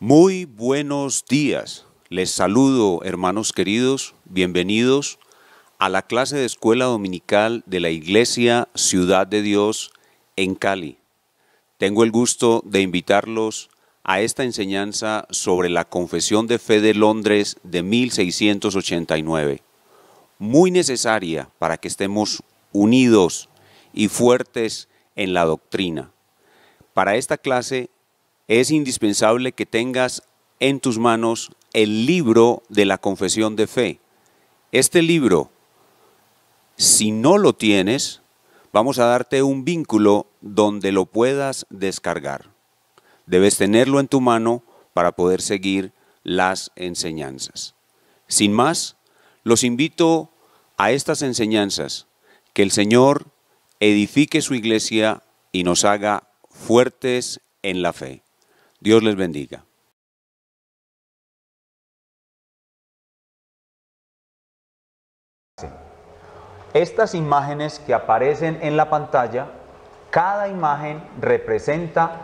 Muy buenos días. Les saludo, hermanos queridos, bienvenidos a la clase de escuela dominical de la Iglesia Ciudad de Dios en Cali. Tengo el gusto de invitarlos a esta enseñanza sobre la Confesión de Fe de Londres de 1689, muy necesaria para que estemos unidos y fuertes en la doctrina. Para esta clase es indispensable que tengas en tus manos el libro de la Confesión de Fe. Este libro, si no lo tienes, vamos a darte un vínculo donde lo puedas descargar. Debes tenerlo en tu mano para poder seguir las enseñanzas. Sin más, los invito a estas enseñanzas, que el Señor edifique su iglesia y nos haga fuertes en la fe. Dios les bendiga. Estas imágenes que aparecen en la pantalla, cada imagen representa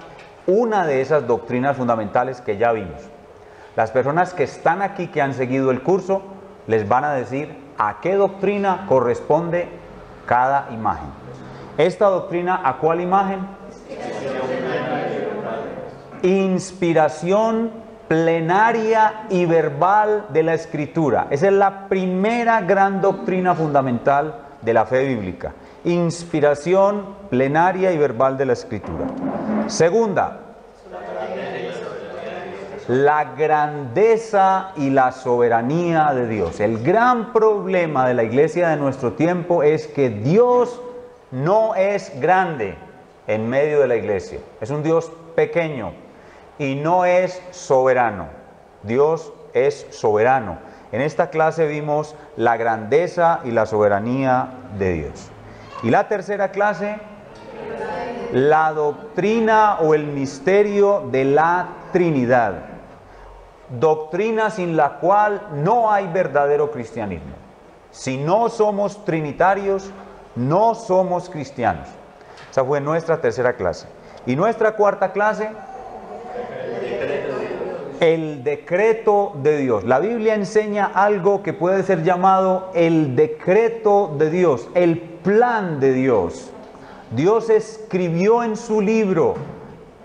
una de esas doctrinas fundamentales que ya vimos. Las personas que están aquí, que han seguido el curso, les van a decir a qué doctrina corresponde cada imagen. Esta doctrina, ¿a cuál imagen? Inspiración plenaria y verbal de la Escritura. Esa es la primera gran doctrina fundamental de la fe bíblica. Inspiración plenaria y verbal de la Escritura. Segunda, la grandeza y la soberanía de Dios. El gran problema de la iglesia de nuestro tiempo es que Dios no es grande en medio de la iglesia. Es un Dios pequeño y no es soberano. Dios es soberano. En esta clase vimos la grandeza y la soberanía de Dios. Y la tercera clase, la doctrina o el misterio de la Trinidad. Doctrina sin la cual no hay verdadero cristianismo. Si no somos trinitarios, no somos cristianos. Esa fue nuestra tercera clase. Y nuestra cuarta clase, el decreto de Dios. La Biblia enseña algo que puede ser llamado el decreto de Dios, el plan de Dios. Dios escribió en su libro.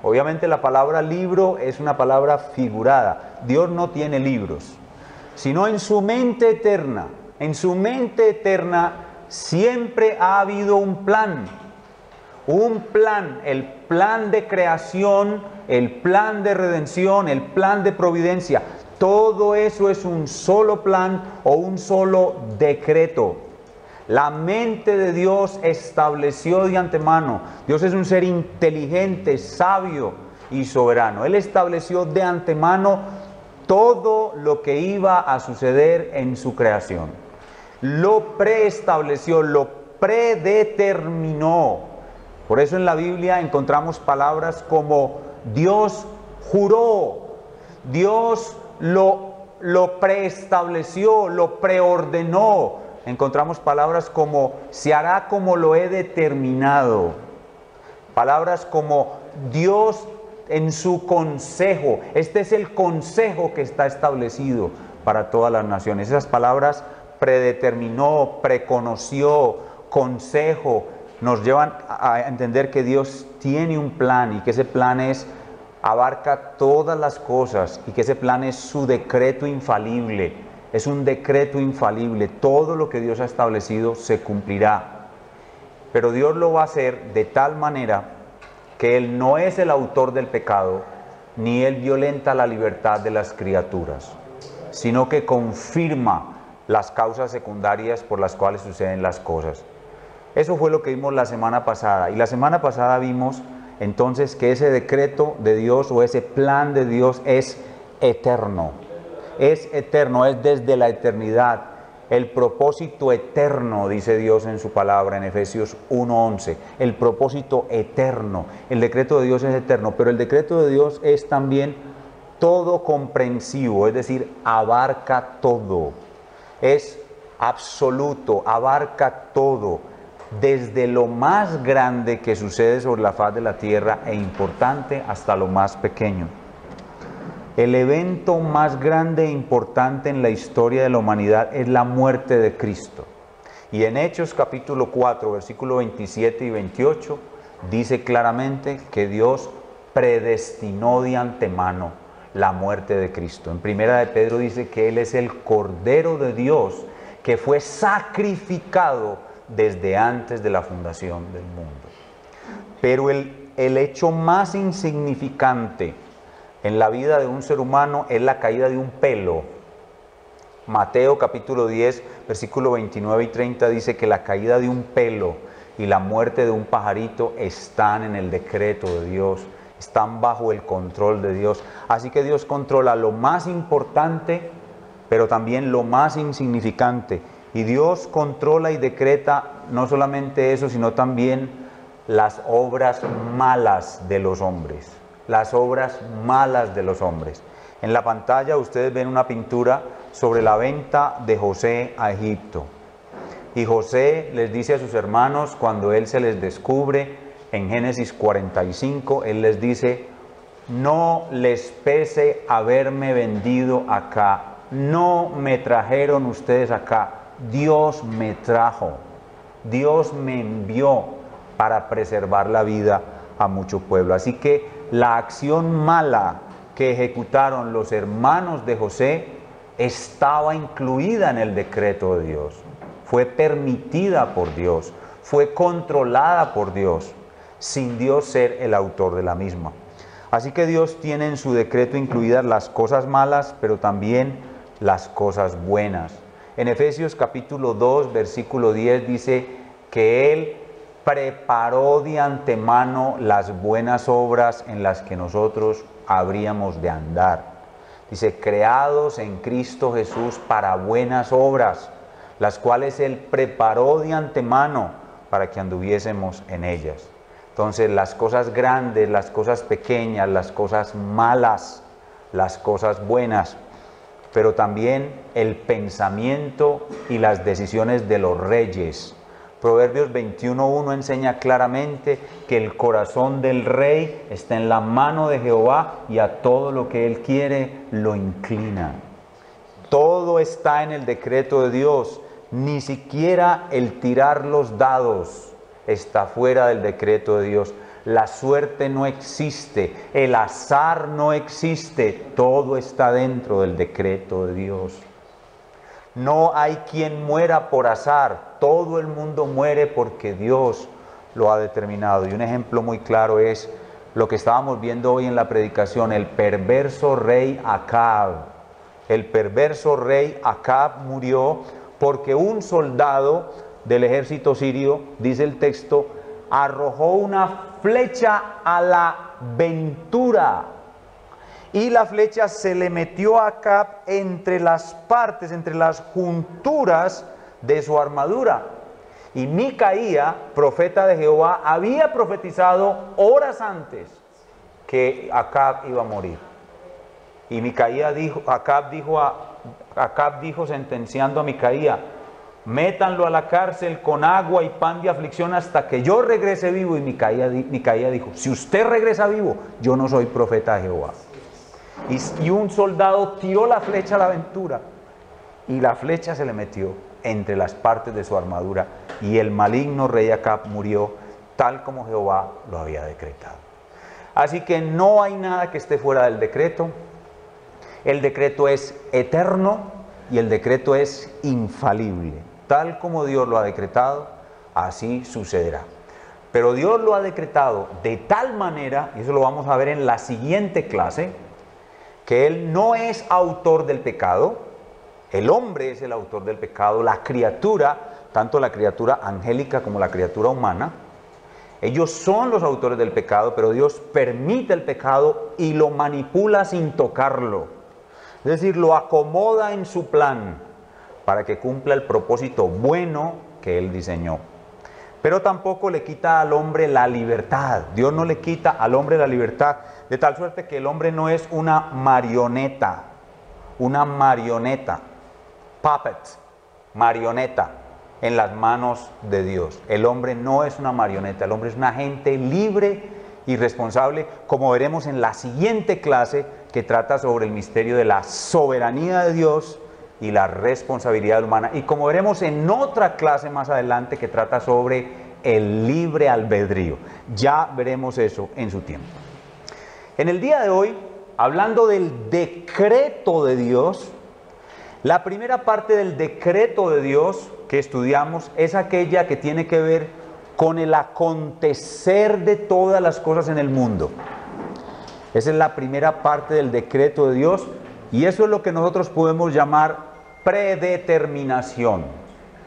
Obviamente la palabra libro es una palabra figurada. Dios no tiene libros, sino en su mente eterna. En su mente eterna siempre ha habido un plan. Un plan, el plan de creación, el plan de redención, el plan de providencia. Todo eso es un solo plan o un solo decreto. La mente de Dios estableció de antemano. Dios es un ser inteligente, sabio y soberano. Él estableció de antemano todo lo que iba a suceder en su creación. Lo preestableció, lo predeterminó. Por eso en la Biblia encontramos palabras como Dios juró, Dios lo preestableció, lo preordenó. Encontramos palabras como se hará como lo he determinado. Palabras como Dios en su consejo. Este es el consejo que está establecido para todas las naciones. Esas palabras predeterminó, preconoció, consejo, nos llevan a entender que Dios tiene un plan y que ese plan abarca todas las cosas y que ese plan es su decreto infalible. Es un decreto infalible. Todo lo que Dios ha establecido se cumplirá. Pero Dios lo va a hacer de tal manera que Él no es el autor del pecado, ni Él violenta la libertad de las criaturas, sino que confirma las causas secundarias por las cuales suceden las cosas. Eso fue lo que vimos la semana pasada. Y la semana pasada vimos entonces que ese decreto de Dios o ese plan de Dios es eterno. Es eterno, es desde la eternidad. El propósito eterno, dice Dios en su palabra en Efesios 1:11. El propósito eterno. El decreto de Dios es eterno, pero el decreto de Dios es también todo comprensivo, es decir, abarca todo. Es absoluto, abarca todo. Desde lo más grande que sucede sobre la faz de la tierra e importante hasta lo más pequeño. El evento más grande e importante en la historia de la humanidad es la muerte de Cristo. Y en Hechos capítulo 4, versículos 27 y 28, dice claramente que Dios predestinó de antemano la muerte de Cristo. En Primera de Pedro dice que Él es el Cordero de Dios que fue sacrificado desde antes de la fundación del mundo. Pero el hecho más insignificante en la vida de un ser humano es la caída de un pelo. Mateo capítulo 10, versículo 29 y 30 dice que la caída de un pelo y la muerte de un pajarito están en el decreto de Dios, están bajo el control de Dios. Así que Dios controla lo más importante, pero también lo más insignificante. Y Dios controla y decreta no solamente eso, sino también las obras malas de los hombres. Las obras malas de los hombres. En la pantalla ustedes ven una pintura sobre la venta de José a Egipto. Y José les dice a sus hermanos, cuando él se les descubre, en Génesis 45, él les dice: no les pese haberme vendido acá, no me trajeron ustedes acá, Dios me trajo, Dios me envió para preservar la vida a mucho pueblo. Así que la acción mala que ejecutaron los hermanos de José estaba incluida en el decreto de Dios, fue permitida por Dios, fue controlada por Dios, sin Dios ser el autor de la misma. Así que Dios tiene en su decreto incluidas las cosas malas, pero también las cosas buenas. En Efesios capítulo 2, versículo 10 dice que Él preparó de antemano las buenas obras en las que nosotros habríamos de andar. Dice, creados en Cristo Jesús para buenas obras, las cuales Él preparó de antemano para que anduviésemos en ellas. Entonces, las cosas grandes, las cosas pequeñas, las cosas malas, las cosas buenas, pero también el pensamiento y las decisiones de los reyes. Proverbios 21:1 enseña claramente que el corazón del rey está en la mano de Jehová y a todo lo que él quiere lo inclina. Todo está en el decreto de Dios, ni siquiera el tirar los dados está fuera del decreto de Dios. La suerte no existe, el azar no existe, todo está dentro del decreto de Dios. No hay quien muera por azar, todo el mundo muere porque Dios lo ha determinado. Y un ejemplo muy claro es lo que estábamos viendo hoy en la predicación, el perverso rey Acab. El perverso rey Acab murió porque un soldado del ejército sirio, dice el texto, arrojó una flecha a la ventura y la flecha se le metió a Acab entre las partes, entre las junturas de su armadura. Y Micaía, profeta de Jehová, había profetizado horas antes que Acab iba a morir. Y Micaía dijo, Acab dijo sentenciando a Micaía: métanlo a la cárcel con agua y pan de aflicción hasta que yo regrese vivo. Y Micaía dijo: si usted regresa vivo, yo no soy profeta de Jehová. Y un soldado tiró la flecha a la aventura y la flecha se le metió entre las partes de su armadura y el maligno rey Acab murió tal como Jehová lo había decretado. Así que no hay nada que esté fuera del decreto. El decreto es eterno y el decreto es infalible. Tal como Dios lo ha decretado, así sucederá. Pero Dios lo ha decretado de tal manera, y eso lo vamos a ver en la siguiente clase, que Él no es autor del pecado, el hombre es el autor del pecado, la criatura, tanto la criatura angélica como la criatura humana, ellos son los autores del pecado, pero Dios permite el pecado y lo manipula sin tocarlo. Es decir, lo acomoda en su plan para que cumpla el propósito bueno que Él diseñó. Pero tampoco le quita al hombre la libertad. Dios no le quita al hombre la libertad, de tal suerte que el hombre no es una marioneta, puppet, marioneta en las manos de Dios. El hombre no es una marioneta, el hombre es un agente libre y responsable, como veremos en la siguiente clase, que trata sobre el misterio de la soberanía de Dios y la responsabilidad humana. Y como veremos en otra clase más adelante que trata sobre el libre albedrío. Ya veremos eso en su tiempo. En el día de hoy, hablando del decreto de Dios, la primera parte del decreto de Dios que estudiamos es aquella que tiene que ver con el acontecer de todas las cosas en el mundo. Esa es la primera parte del decreto de Dios y eso es lo que nosotros podemos llamar predeterminación.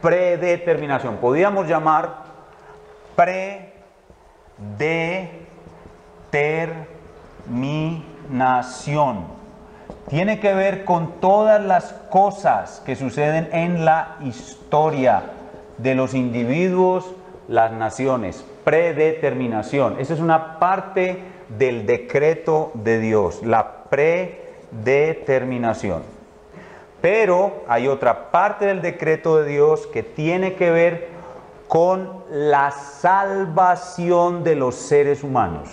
Predeterminación. Podríamos llamar predeterminación. Tiene que ver con todas las cosas que suceden en la historia de los individuos, las naciones. Predeterminación. Esa es una parte del decreto de Dios, la predeterminación. Pero hay otra parte del decreto de Dios que tiene que ver con la salvación de los seres humanos.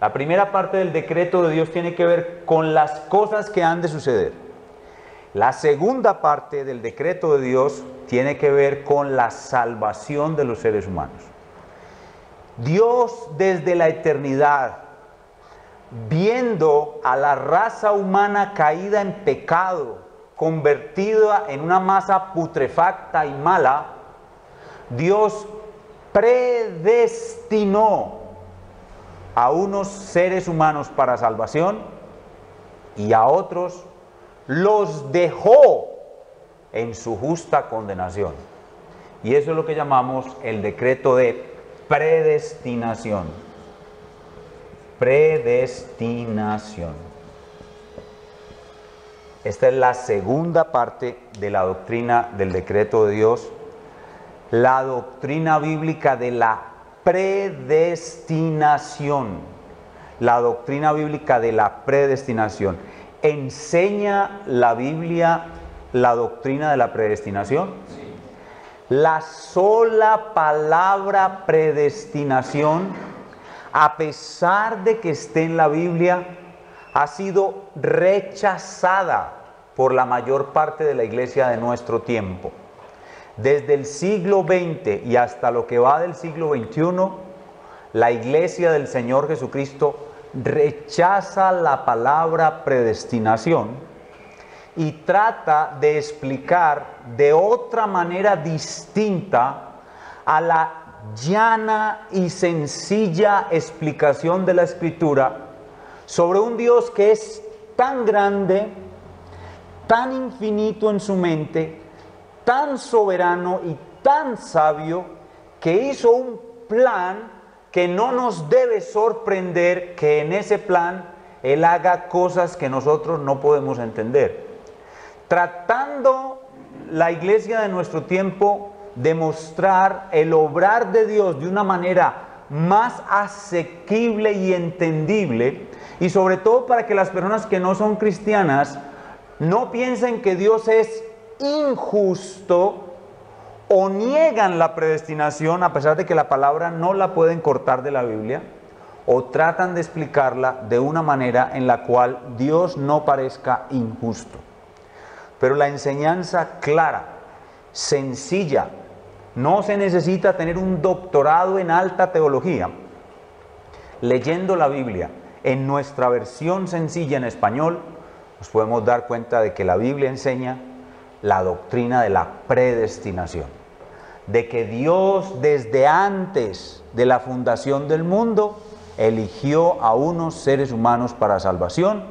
La primera parte del decreto de Dios tiene que ver con las cosas que han de suceder. La segunda parte del decreto de Dios tiene que ver con la salvación de los seres humanos. Dios desde la eternidad, viendo a la raza humana caída en pecado, convertida en una masa putrefacta y mala, Dios predestinó a unos seres humanos para salvación y a otros los dejó en su justa condenación. Y eso es lo que llamamos el decreto de predestinación. Predestinación. Esta es la segunda parte de la doctrina del decreto de Dios, la doctrina bíblica de la predestinación. La doctrina bíblica de la predestinación. ¿Enseña la Biblia la doctrina de la predestinación? Sí. La sola palabra predestinación, a pesar de que esté en la Biblia, ha sido rechazada por la mayor parte de la iglesia de nuestro tiempo. Desde el siglo XX y hasta lo que va del siglo XXI, la iglesia del Señor Jesucristo rechaza la palabra predestinación y trata de explicar de otra manera distinta a la llana y sencilla explicación de la Escritura sobre un Dios que es tan grande, tan infinito en su mente, tan soberano y tan sabio, que hizo un plan que no nos debe sorprender que en ese plan Él haga cosas que nosotros no podemos entender. Tratando la iglesia de nuestro tiempo de mostrar el obrar de Dios de una manera más asequible y entendible, y sobre todo para que las personas que no son cristianas no piensen que Dios es injusto o niegan la predestinación a pesar de que la palabra no la pueden cortar de la Biblia, o tratan de explicarla de una manera en la cual Dios no parezca injusto. Pero la enseñanza clara, sencilla, no se necesita tener un doctorado en alta teología. Leyendo la Biblia en nuestra versión sencilla en español, nos podemos dar cuenta de que la Biblia enseña la doctrina de la predestinación, de que Dios desde antes de la fundación del mundo eligió a unos seres humanos para salvación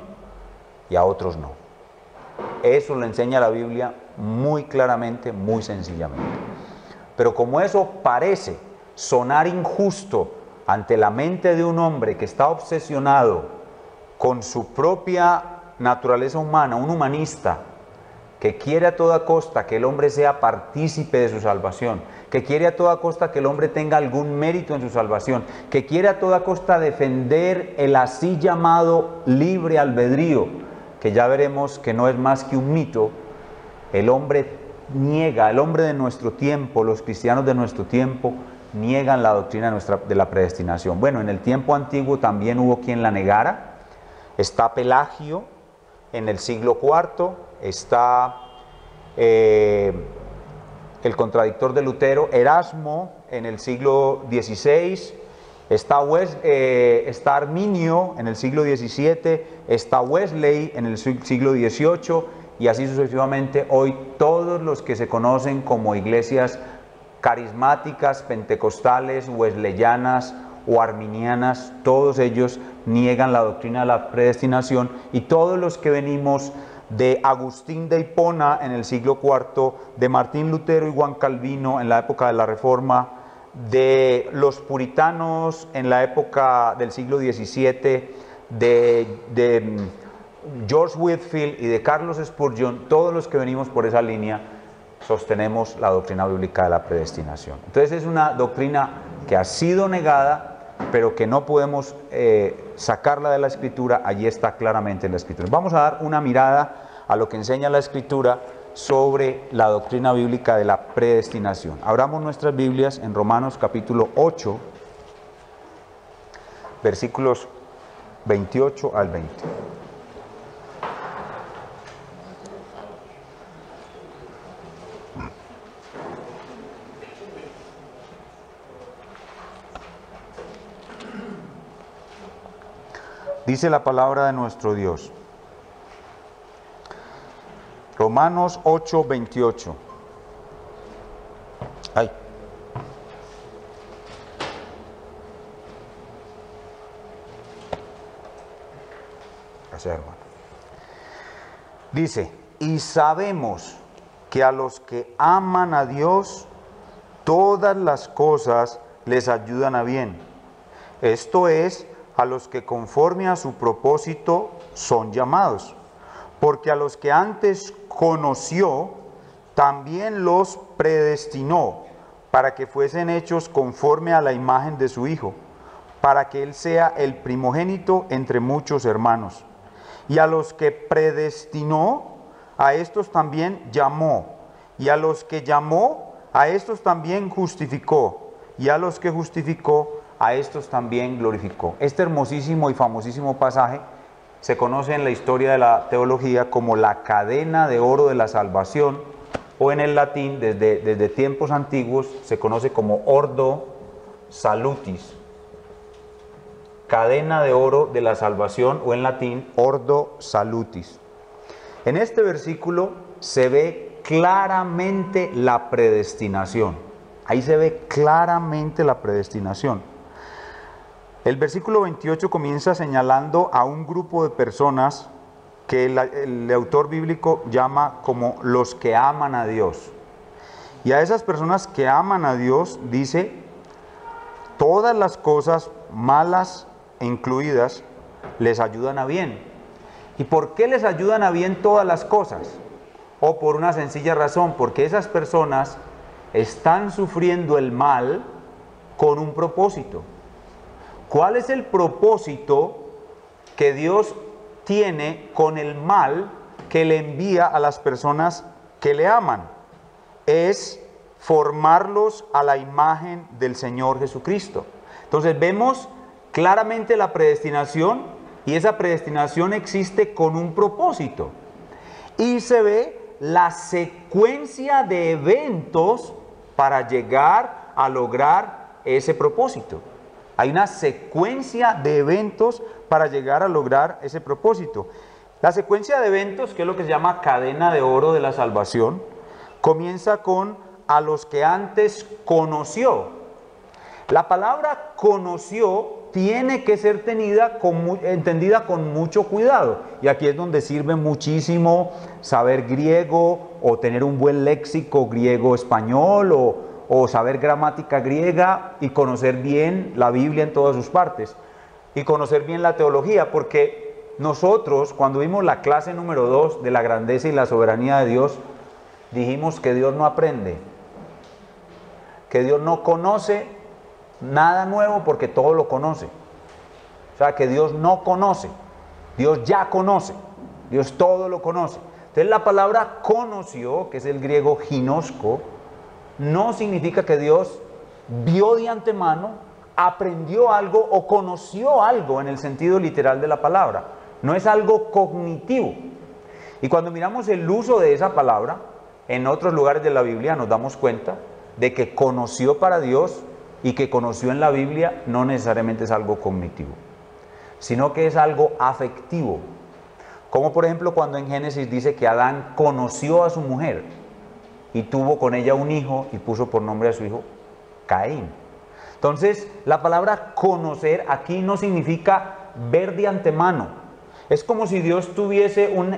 y a otros no. Eso lo enseña la Biblia muy claramente, muy sencillamente. Pero como eso parece sonar injusto ante la mente de un hombre que está obsesionado con su propia naturaleza humana, un humanista, que quiere a toda costa que el hombre sea partícipe de su salvación, que quiere a toda costa que el hombre tenga algún mérito en su salvación, que quiere a toda costa defender el así llamado libre albedrío, que ya veremos que no es más que un mito. El hombre niega, el hombre de nuestro tiempo, los cristianos de nuestro tiempo, niegan la doctrina de la predestinación. Bueno, en el tiempo antiguo también hubo quien la negara, Está Pelagio en el siglo IV, está el contradictor de Lutero, Erasmo, en el siglo XVI, está Arminio en el siglo XVII, está Wesley en el siglo XVIII, y así sucesivamente. Hoy todos los que se conocen como iglesias carismáticas, pentecostales, wesleyanas o arminianas, todos ellos niegan la doctrina de la predestinación, y todos los que venimos de Agustín de Hipona en el siglo IV, de Martín Lutero y Juan Calvino en la época de la Reforma, de los puritanos en la época del siglo XVII, de George Whitefield y de Carlos Spurgeon, todos los que venimos por esa línea sostenemos la doctrina bíblica de la predestinación. Entonces es una doctrina que ha sido negada, pero que no podemos sacarla de la Escritura. Allí está claramente en la Escritura. Vamos a dar una mirada a lo que enseña la Escritura sobre la doctrina bíblica de la predestinación. Abramos nuestras Biblias en Romanos capítulo 8, versículos 28 al 20. Dice la palabra de nuestro Dios. Romanos 8, 28. Ay. Gracias, hermano. Dice, y sabemos que a los que aman a Dios, todas las cosas les ayudan a bien. Esto es, a los que conforme a su propósito son llamados. Porque a los que antes conoció, también los predestinó para que fuesen hechos conforme a la imagen de su Hijo, para que Él sea el primogénito entre muchos hermanos. Y a los que predestinó, a estos también llamó. Y a los que llamó, a estos también justificó. Y a los que justificó, a estos también glorificó. Este hermosísimo y famosísimo pasaje se conoce en la historia de la teología como la cadena de oro de la salvación, o en el latín, desde tiempos antiguos, se conoce como Ordo Salutis. Cadena de oro de la salvación, o en latín, Ordo Salutis. En este versículo se ve claramente la predestinación. Ahí se ve claramente la predestinación. El versículo 28 comienza señalando a un grupo de personas que el autor bíblico llama como los que aman a Dios. Y a esas personas que aman a Dios dice, todas las cosas malas incluidas les ayudan a bien. ¿Y por qué les ayudan a bien todas las cosas? O por una sencilla razón, porque esas personas están sufriendo el mal con un propósito. ¿Cuál es el propósito que Dios tiene con el mal que le envía a las personas que le aman? Es formarlos a la imagen del Señor Jesucristo. Entonces vemos claramente la predestinación, y esa predestinación existe con un propósito. Y se ve la secuencia de eventos para llegar a lograr ese propósito. Hay una secuencia de eventos para llegar a lograr ese propósito. La secuencia de eventos, que es lo que se llama cadena de oro de la salvación, comienza con a los que antes conoció. La palabra conoció tiene que ser entendida con mucho cuidado. Y aquí es donde sirve muchísimo saber griego, o tener un buen léxico griego-español, o saber gramática griega, y conocer bien la Biblia en todas sus partes, y conocer bien la teología, porque nosotros, cuando vimos la clase número 2 de la grandeza y la soberanía de Dios, dijimos que Dios no aprende, que Dios no conoce nada nuevo porque todo lo conoce. O sea, que Dios no conoce, Dios ya conoce, Dios todo lo conoce. Entonces la palabra conoció, que es el griego ginosko, no significa que Dios vio de antemano, aprendió algo o conoció algo en el sentido literal de la palabra. no es algo cognitivo. Y cuando miramos el uso de esa palabra en otros lugares de la Biblia, nos damos cuenta de que conoció para Dios y que conoció en la Biblia no necesariamente es algo cognitivo, sino que es algo afectivo. Como por ejemplo cuando en Génesis dice que Adán conoció a su mujer y tuvo con ella un hijo y puso por nombre a su hijo Caín. Entonces, la palabra conocer aquí no significa ver de antemano. Es como si Dios tuviese un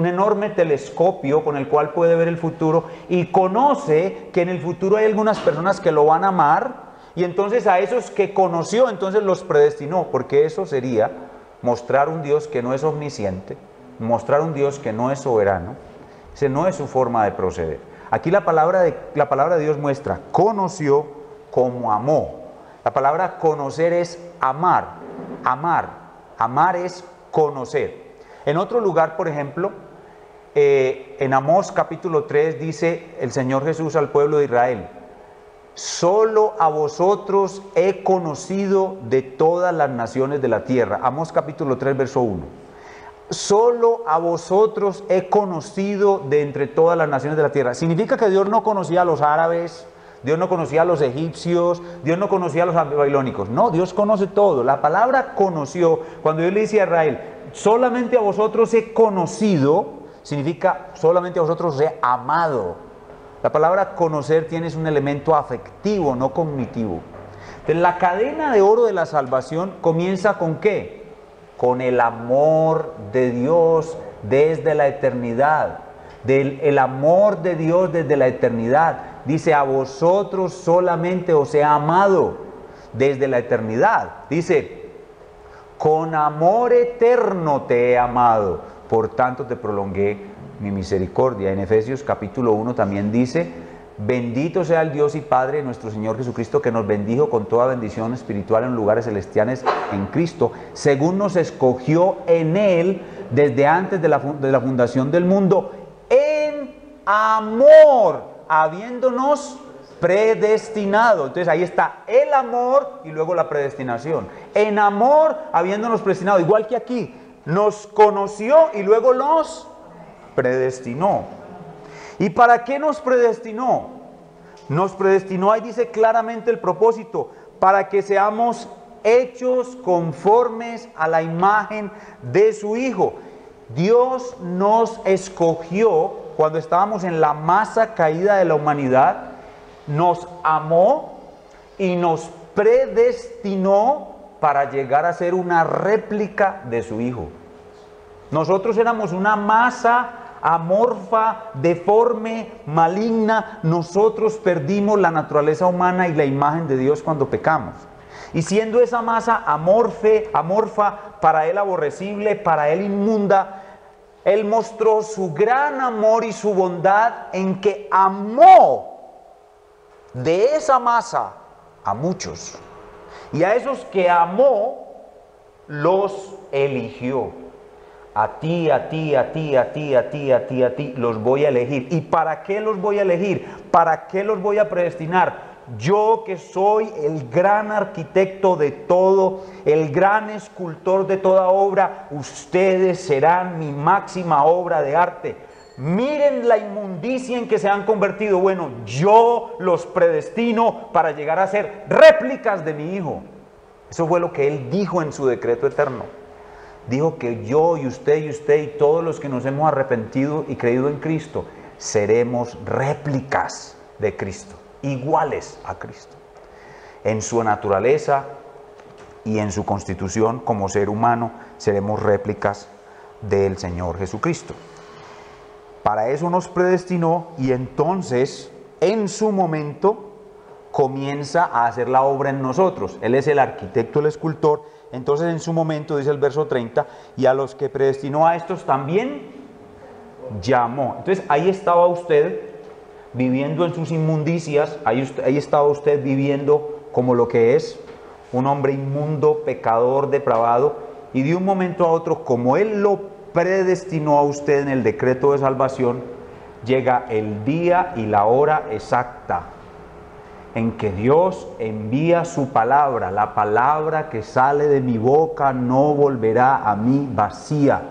enorme telescopio con el cual puede ver el futuro y conoce que en el futuro hay algunas personas que lo van a amar, y entonces a esos que conoció, entonces los predestinó, porque eso sería mostrar un Dios que no es omnisciente, mostrar un Dios que no es soberano. Ese no es su forma de proceder. Aquí la palabra de Dios muestra, conoció como amó. La palabra conocer es amar, amar es conocer. En otro lugar, por ejemplo, en Amós capítulo 3 dice el Señor Jesús al pueblo de Israel: solo a vosotros he conocido de todas las naciones de la tierra. Amós capítulo 3 verso 1. Solo a vosotros he conocido de entre todas las naciones de la tierra. Significa que Dios no conocía a los árabes, Dios no conocía a los egipcios, Dios no conocía a los babilónicos. No, Dios conoce todo. La palabra conoció, cuando Dios le dice a Israel, solamente a vosotros he conocido, significa solamente a vosotros he amado. La palabra conocer tiene un elemento afectivo, no cognitivo. Entonces, la cadena de oro de la salvación comienza ¿con qué? Con el amor de Dios desde la eternidad. El amor de Dios desde la eternidad. Dice, a vosotros solamente os he amado desde la eternidad. Dice, con amor eterno te he amado, por tanto te prolongué mi misericordia. En Efesios capítulo 1 también dice, bendito sea el Dios y Padre de nuestro Señor Jesucristo, que nos bendijo con toda bendición espiritual en lugares celestiales en Cristo, según nos escogió en Él desde antes de la fundación del mundo, en amor, habiéndonos predestinado. Entonces ahí está el amor y luego la predestinación. En amor, habiéndonos predestinado, igual que aquí, nos conoció y luego nos predestinó. ¿Y para qué nos predestinó? Nos predestinó, ahí dice claramente el propósito, para que seamos hechos conformes a la imagen de su Hijo. Dios nos escogió cuando estábamos en la masa caída de la humanidad, nos amó y nos predestinó para llegar a ser una réplica de su Hijo. Nosotros éramos una masa amorfa, deforme, maligna. Nosotros perdimos la naturaleza humana y la imagen de Dios cuando pecamos. Y siendo esa masa amorfa, para Él aborrecible, para Él inmunda, Él mostró su gran amor y su bondad en que amó de esa masa a muchos. Y a esos que amó, los eligió. A ti, a ti, a ti, a ti, a ti, a ti, a ti, los voy a elegir. ¿Y para qué los voy a elegir? ¿Para qué los voy a predestinar? Yo que soy el gran arquitecto de todo, el gran escultor de toda obra, ustedes serán mi máxima obra de arte. Miren la inmundicia en que se han convertido. Bueno, yo los predestino para llegar a ser réplicas de mi Hijo. Eso fue lo que Él dijo en su decreto eterno. Dijo que yo y usted y todos los que nos hemos arrepentido y creído en Cristo, seremos réplicas de Cristo, iguales a Cristo, en su naturaleza y en su constitución como ser humano, seremos réplicas del Señor Jesucristo. Para eso nos predestinó y entonces, en su momento, comienza a hacer la obra en nosotros. Él es el arquitecto, el escultor. Entonces en su momento, dice el verso 30, y a los que predestinó a estos también llamó. Entonces ahí estaba usted viviendo en sus inmundicias, ahí estaba usted viviendo como lo que es un hombre inmundo, pecador, depravado, y de un momento a otro, como Él lo predestinó a usted en el decreto de salvación, llega el día y la hora exacta en que Dios envía su palabra. La palabra que sale de mi boca no volverá a mí vacía,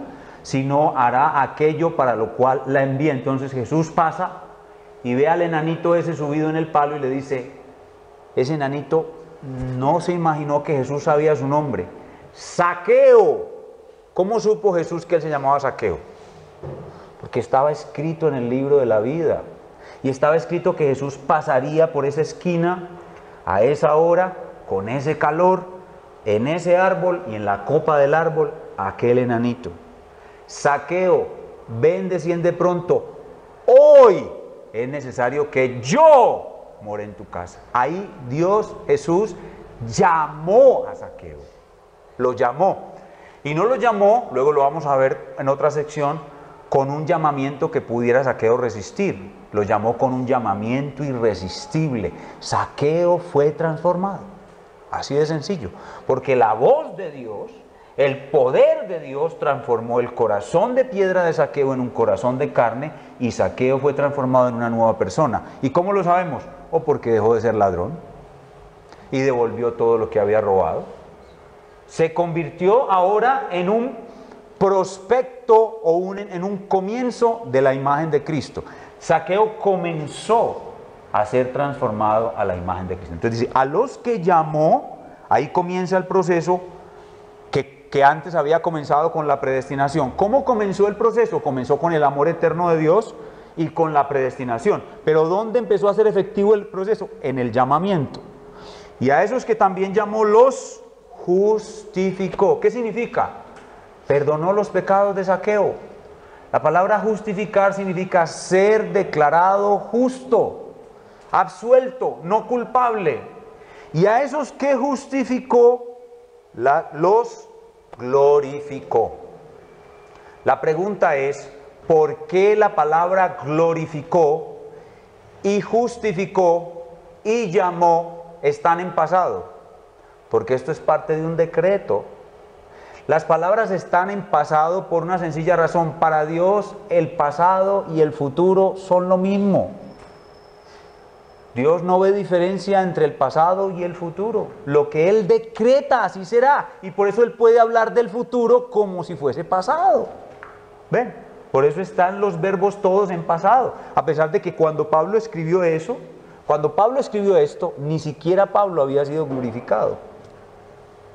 sino hará aquello para lo cual la envía. Entonces Jesús pasa y ve al enanito ese subido en el palo y le dice, ese enanito no se imaginó que Jesús sabía su nombre. Zaqueo. ¿Cómo supo Jesús que él se llamaba Zaqueo? Porque estaba escrito en el libro de la vida. Y estaba escrito que Jesús pasaría por esa esquina a esa hora, con ese calor, en ese árbol y en la copa del árbol, aquel enanito. Zaqueo, ven, desciende pronto. Hoy es necesario que yo more en tu casa. Ahí Dios, Jesús, llamó a Zaqueo. Lo llamó. Y no lo llamó, luego lo vamos a ver en otra sección, con un llamamiento que pudiera Zaqueo resistir. Lo llamó con un llamamiento irresistible. Zaqueo fue transformado. Así de sencillo. Porque la voz de Dios, el poder de Dios transformó el corazón de piedra de Zaqueo en un corazón de carne y Zaqueo fue transformado en una nueva persona. ¿Y cómo lo sabemos? O porque dejó de ser ladrón y devolvió todo lo que había robado. Se convirtió ahora en un prospecto o en un comienzo de la imagen de Cristo. Zaqueo comenzó a ser transformado a la imagen de Cristo. Entonces dice, a los que llamó, ahí comienza el proceso que antes había comenzado con la predestinación. ¿Cómo comenzó el proceso? Comenzó con el amor eterno de Dios y con la predestinación. Pero ¿dónde empezó a ser efectivo el proceso? En el llamamiento. Y a esos que también llamó los justificó. ¿Qué significa? Perdonó los pecados de Zaqueo. La palabra justificar significa ser declarado justo, absuelto, no culpable. Y a esos que justificó, los glorificó. La pregunta es, ¿por qué la palabra glorificó y justificó y llamó están en pasado? Porque esto es parte de un decreto. Las palabras están en pasado por una sencilla razón. Para Dios el pasado y el futuro son lo mismo. Dios no ve diferencia entre el pasado y el futuro. Lo que Él decreta, así será. Y por eso Él puede hablar del futuro como si fuese pasado. ¿Ven? Por eso están los verbos todos en pasado. A pesar de que cuando Pablo escribió eso, cuando Pablo escribió esto, ni siquiera Pablo había sido glorificado.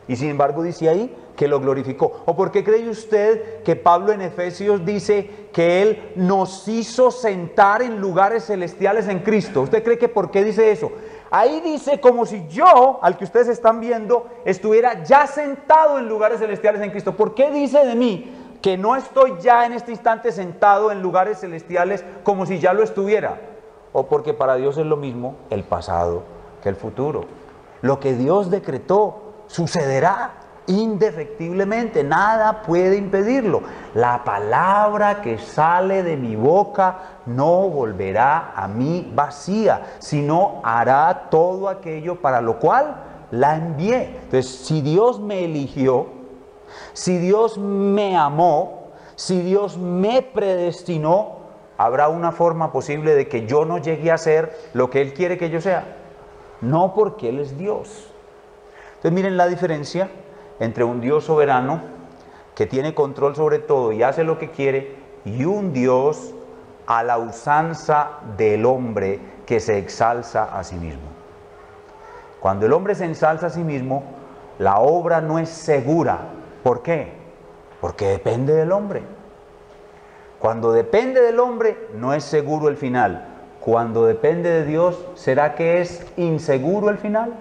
Y sin embargo dice ahí que lo glorificó. ¿O por qué cree usted que Pablo en Efesios dice que Él nos hizo sentar en lugares celestiales en Cristo? ¿Usted cree que por qué dice eso? Ahí dice como si yo, al que ustedes están viendo, estuviera ya sentado en lugares celestiales en Cristo. ¿Por qué dice de mí que no estoy ya en este instante sentado en lugares celestiales como si ya lo estuviera? O porque para Dios es lo mismo el pasado que el futuro. Lo que Dios decretó sucederá indefectiblemente, nada puede impedirlo. La palabra que sale de mi boca no volverá a mí vacía, sino hará todo aquello para lo cual la envié. Entonces, si Dios me eligió, si Dios me amó, si Dios me predestinó, habrá una forma posible de que yo no llegue a ser lo que Él quiere que yo sea. No porque Él es Dios. Entonces miren la diferencia entre un Dios soberano que tiene control sobre todo y hace lo que quiere y un Dios a la usanza del hombre que se exalza a sí mismo. Cuando el hombre se ensalza a sí mismo, la obra no es segura. ¿Por qué? Porque depende del hombre. Cuando depende del hombre, no es seguro el final. Cuando depende de Dios, ¿será que es inseguro el final?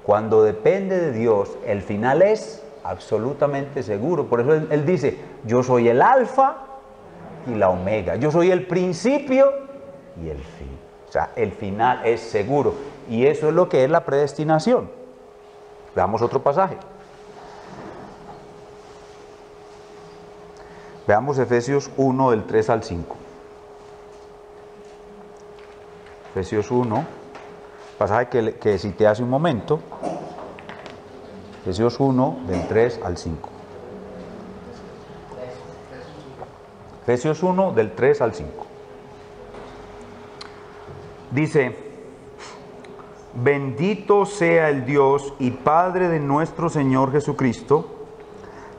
Cuando depende de Dios, el final es absolutamente seguro. Por eso Él dice, yo soy el alfa y la omega. Yo soy el principio y el fin. O sea, el final es seguro. Y eso es lo que es la predestinación. Veamos otro pasaje. Veamos Efesios 1 del 3 al 5. Efesios 1. Pasaje que cité hace un momento, Efesios 1, del 3 al 5. Efesios 1, del 3 al 5. Dice, bendito sea el Dios y Padre de nuestro Señor Jesucristo,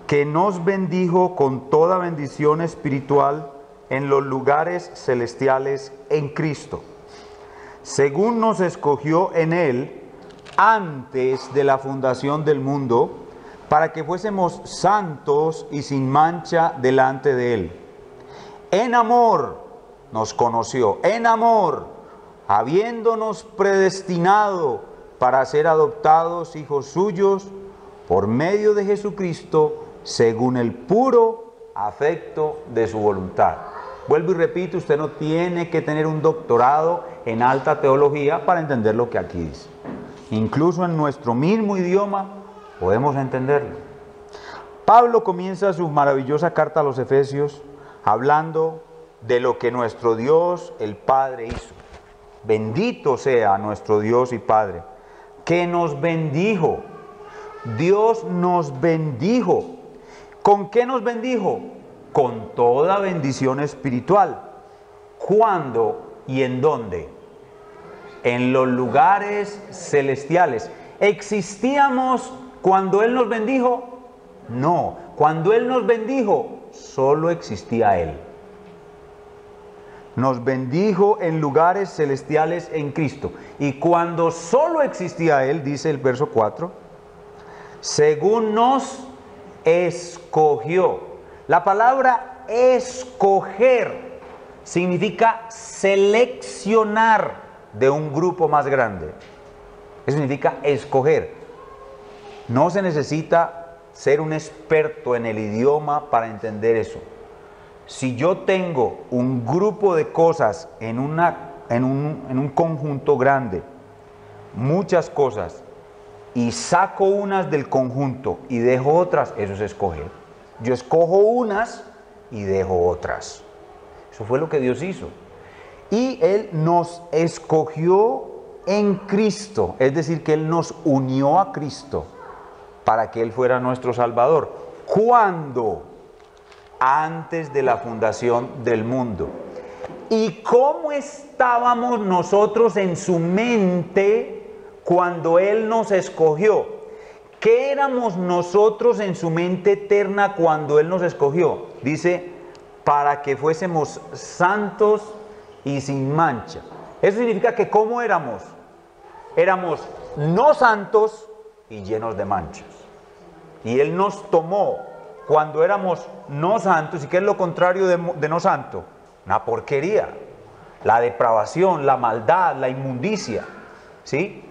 que nos bendijo con toda bendición espiritual en los lugares celestiales en Cristo, según nos escogió en Él antes de la fundación del mundo, para que fuésemos santos y sin mancha delante de Él. En amor nos conoció, en amor, habiéndonos predestinado para ser adoptados hijos suyos por medio de Jesucristo, según el puro afecto de su voluntad. Vuelvo y repito, usted no tiene que tener un doctorado en alta teología para entender lo que aquí dice. Incluso en nuestro mismo idioma podemos entenderlo. Pablo comienza su maravillosa carta a los Efesios hablando de lo que nuestro Dios, el Padre, hizo. Bendito sea nuestro Dios y Padre, que nos bendijo. Dios nos bendijo. ¿Con qué nos bendijo? Con toda bendición espiritual. ¿Cuándo y en dónde? En los lugares celestiales. ¿Existíamos cuando Él nos bendijo? No. Cuando Él nos bendijo, solo existía Él. Nos bendijo en lugares celestiales en Cristo. Y cuando solo existía Él, dice el verso 4, según nos escogió. La palabra escoger significa seleccionar de un grupo más grande. Eso significa escoger. No se necesita ser un experto en el idioma para entender eso. Si yo tengo un grupo de cosas en un conjunto grande, muchas cosas, y saco unas del conjunto y dejo otras, eso es escoger. Yo escojo unas y dejo otras. Eso fue lo que Dios hizo. Y Él nos escogió en Cristo, es decir, que Él nos unió a Cristo para que Él fuera nuestro Salvador. ¿Cuándo? Antes de la fundación del mundo. ¿Y cómo estábamos nosotros en su mente cuando Él nos escogió? ¿Qué éramos nosotros en su mente eterna cuando Él nos escogió? Dice, para que fuésemos santos y sin mancha. Eso significa que ¿cómo éramos? Éramos no santos y llenos de manchas. Y Él nos tomó cuando éramos no santos. ¿Y qué es lo contrario de no santo? Una porquería. La depravación, la maldad, la inmundicia. ¿Sí?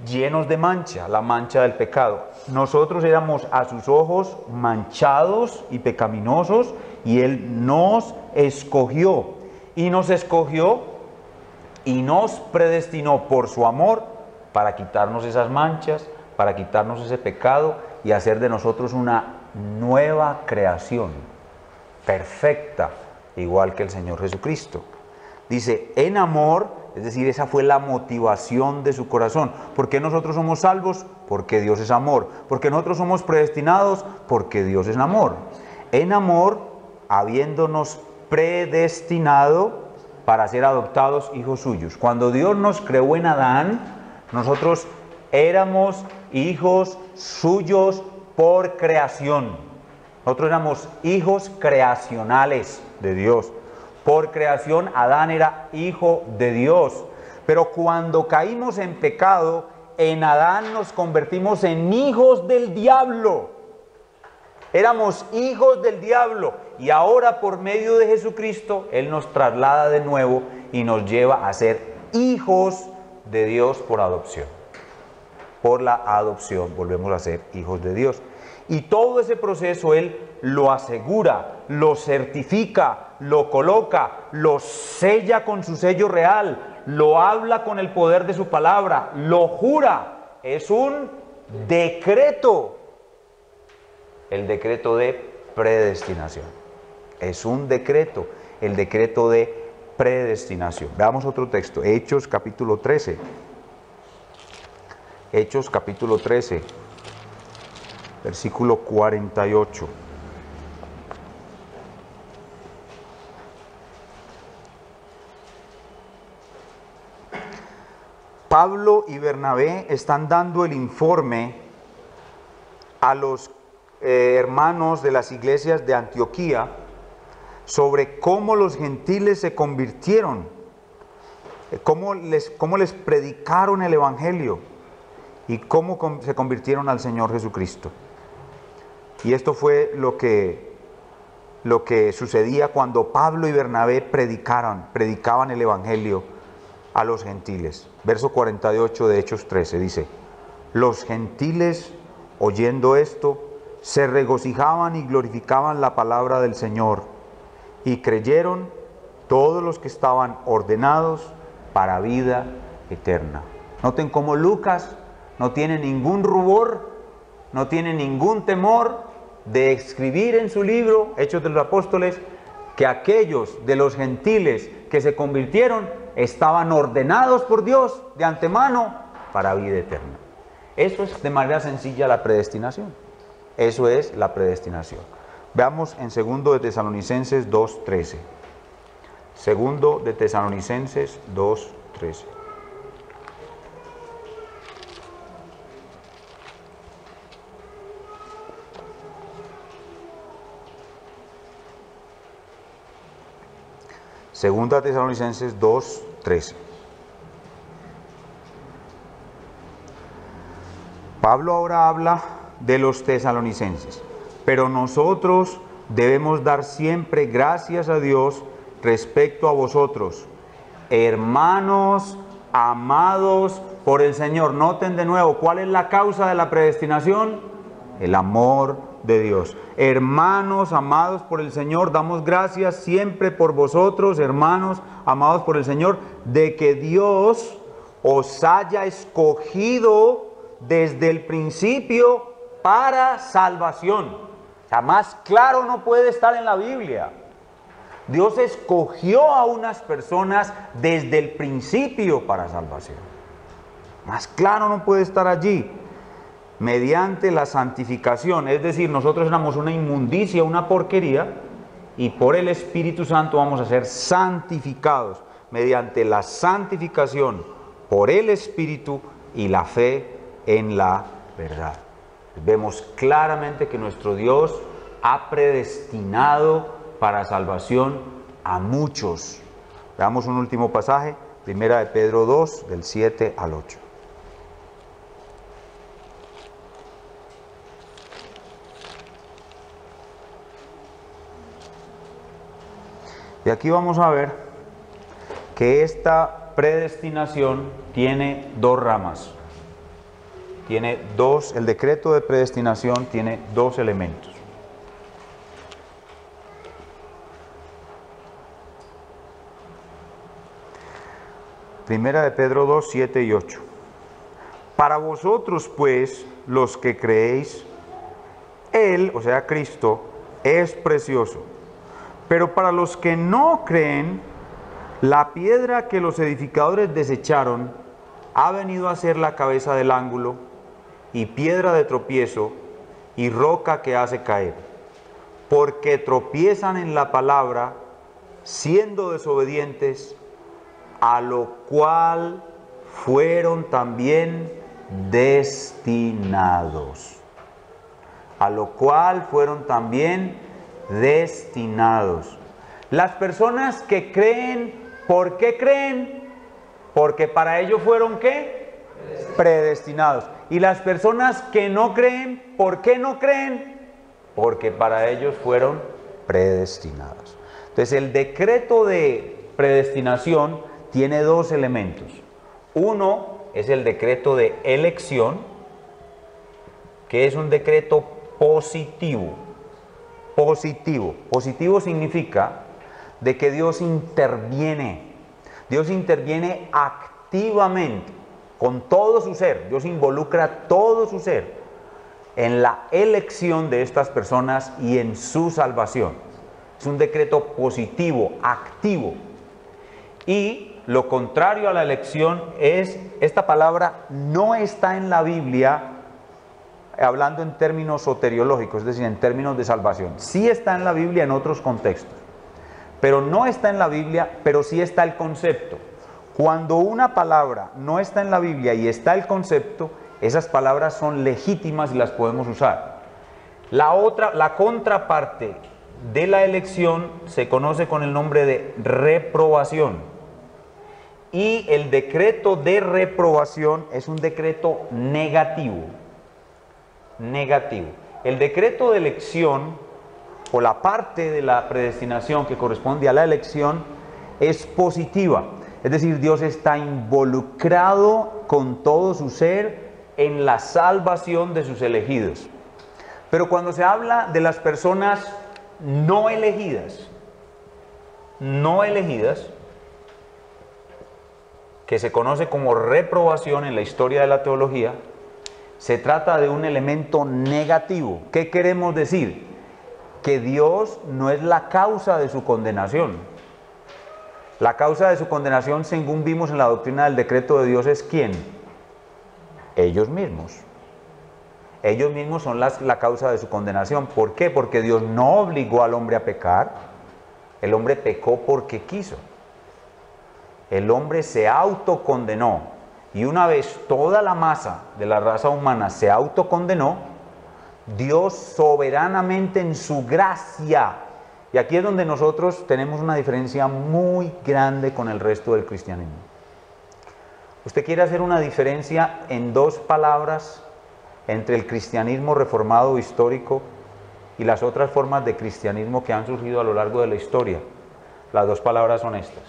Llenos de mancha, la mancha del pecado. Nosotros éramos a sus ojos manchados y pecaminosos, y Él nos escogió. Y nos escogió y nos predestinó por su amor para quitarnos esas manchas, para quitarnos ese pecado y hacer de nosotros una nueva creación, perfecta, igual que el Señor Jesucristo. Dice, en amor, es decir, esa fue la motivación de su corazón. ¿Por qué nosotros somos salvos? Porque Dios es amor. ¿Por qué nosotros somos predestinados? Porque Dios es amor. En amor, habiéndonos predestinado para ser adoptados hijos suyos. Cuando Dios nos creó en Adán, nosotros éramos hijos suyos por creación. Nosotros éramos hijos creacionales de Dios. Por creación, Adán era hijo de Dios. Pero cuando caímos en pecado, en Adán nos convertimos en hijos del diablo. Éramos hijos del diablo. Y ahora, por medio de Jesucristo, Él nos traslada de nuevo y nos lleva a ser hijos de Dios por adopción. Por la adopción volvemos a ser hijos de Dios. Y todo ese proceso Él lo asegura, lo certifica, lo coloca, lo sella con su sello real, lo habla con el poder de su palabra, lo jura. Es un decreto. El decreto de predestinación. Es un decreto, el decreto de predestinación. Veamos otro texto, Hechos capítulo 13. Hechos capítulo 13, versículo 48. Pablo y Bernabé están dando el informe a los hermanos de las iglesias de Antioquía sobre cómo los gentiles se convirtieron, cómo les predicaron el evangelio y cómo se convirtieron al Señor Jesucristo. Y esto fue lo que sucedía cuando Pablo y Bernabé predicaban el evangelio a los gentiles. Verso 48 de Hechos 13 dice: los gentiles, oyendo esto, se regocijaban y glorificaban la palabra del Señor, y creyeron todos los que estaban ordenados para vida eterna. Noten cómo Lucas no tiene ningún rubor, no tiene ningún temor de escribir en su libro, Hechos de los Apóstoles, que aquellos de los gentiles que se convirtieron estaban ordenados por Dios de antemano para vida eterna. Eso es de manera sencilla la predestinación. Eso es la predestinación. Veamos en 2 de Tesalonicenses 2:13. 2 de Tesalonicenses 2:13. Segunda Tesalonicenses 2:13. Pablo ahora habla de los tesalonicenses, pero nosotros debemos dar siempre gracias a Dios respecto a vosotros, hermanos amados por el Señor. Noten de nuevo, ¿cuál es la causa de la predestinación? El amor de Dios. Hermanos amados por el Señor, damos gracias siempre por vosotros, hermanos amados por el Señor, de que Dios os haya escogido desde el principio para salvación. O sea, más claro no puede estar en la Biblia. Dios escogió a unas personas desde el principio para salvación. Más claro no puede estar allí. Mediante la santificación, es decir, nosotros éramos una inmundicia, una porquería, y por el Espíritu Santo vamos a ser santificados mediante la santificación por el Espíritu y la fe en la verdad. Vemos claramente que nuestro Dios ha predestinado para salvación a muchos. Veamos un último pasaje, 1 de Pedro 2, del 7 al 8. Y aquí vamos a ver que esta predestinación tiene dos ramas. El decreto de predestinación tiene dos elementos. Primera de Pedro 2, 7 y 8. Para vosotros, pues, los que creéis, Él, o sea, Cristo, es precioso. Pero para los que no creen, la piedra que los edificadores desecharon ha venido a ser la cabeza del ángulo, y piedra de tropiezo, y roca que hace caer. Porque tropiezan en la palabra, siendo desobedientes, a lo cual fueron también destinados. A lo cual fueron también destinados. Las personas que creen, ¿por qué creen? Porque para ello fueron ¿qué? Predestinados. Y las personas que no creen, ¿por qué no creen? Porque para ellos fueron predestinados. Entonces el decreto de predestinación tiene dos elementos. Uno es el decreto de elección, que es un decreto positivo. Positivo significa de que Dios interviene. Dios interviene activamente con todo su ser. Dios involucra todo su ser en la elección de estas personas y en su salvación. Es un decreto positivo, activo. Y lo contrario a la elección es, esta palabra no está en la Biblia hablando en términos soteriológicos, es decir, en términos de salvación. Sí está en la Biblia en otros contextos, pero no está en la Biblia, pero sí está el concepto. Cuando una palabra no está en la Biblia y está el concepto, esas palabras son legítimas y las podemos usar. La contraparte de la elección se conoce con el nombre de reprobación. Y el decreto de reprobación es un decreto negativo. Negativo. El decreto de elección, o la parte de la predestinación que corresponde a la elección, es positiva. Es decir, Dios está involucrado con todo su ser en la salvación de sus elegidos. Pero cuando se habla de las personas no elegidas, que se conoce como reprobación en la historia de la teología, se trata de un elemento negativo. ¿Qué queremos decir? Que Dios no es la causa de su condenación. La causa de su condenación, según vimos en la doctrina del decreto de Dios, es ¿quién? Ellos mismos. Ellos mismos son la causa de su condenación. ¿Por qué? Porque Dios no obligó al hombre a pecar. El hombre pecó porque quiso. El hombre se autocondenó. Y una vez toda la masa de la raza humana se autocondenó, Dios soberanamente en su gracia, y aquí es donde nosotros tenemos una diferencia muy grande con el resto del cristianismo. ¿Usted quiere hacer una diferencia en dos palabras entre el cristianismo reformado histórico y las otras formas de cristianismo que han surgido a lo largo de la historia? Las dos palabras son estas: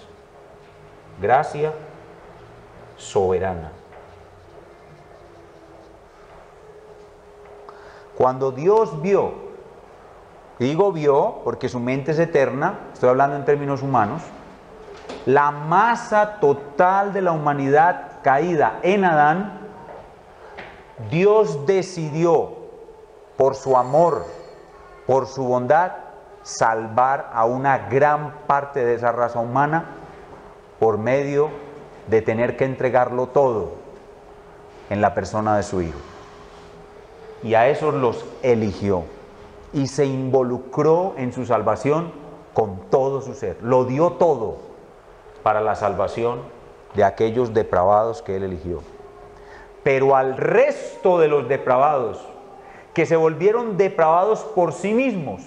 gracia soberana. Cuando Dios vio, digo vio porque su mente es eterna, estoy hablando en términos humanos, la masa total de la humanidad caída en Adán, Dios decidió, por su amor, por su bondad, salvar a una gran parte de esa raza humana por medio de tener que entregarlo todo en la persona de su Hijo. Y a esos los eligió y se involucró en su salvación con todo su ser. Lo dio todo para la salvación de aquellos depravados que Él eligió. Pero al resto de los depravados, que se volvieron depravados por sí mismos,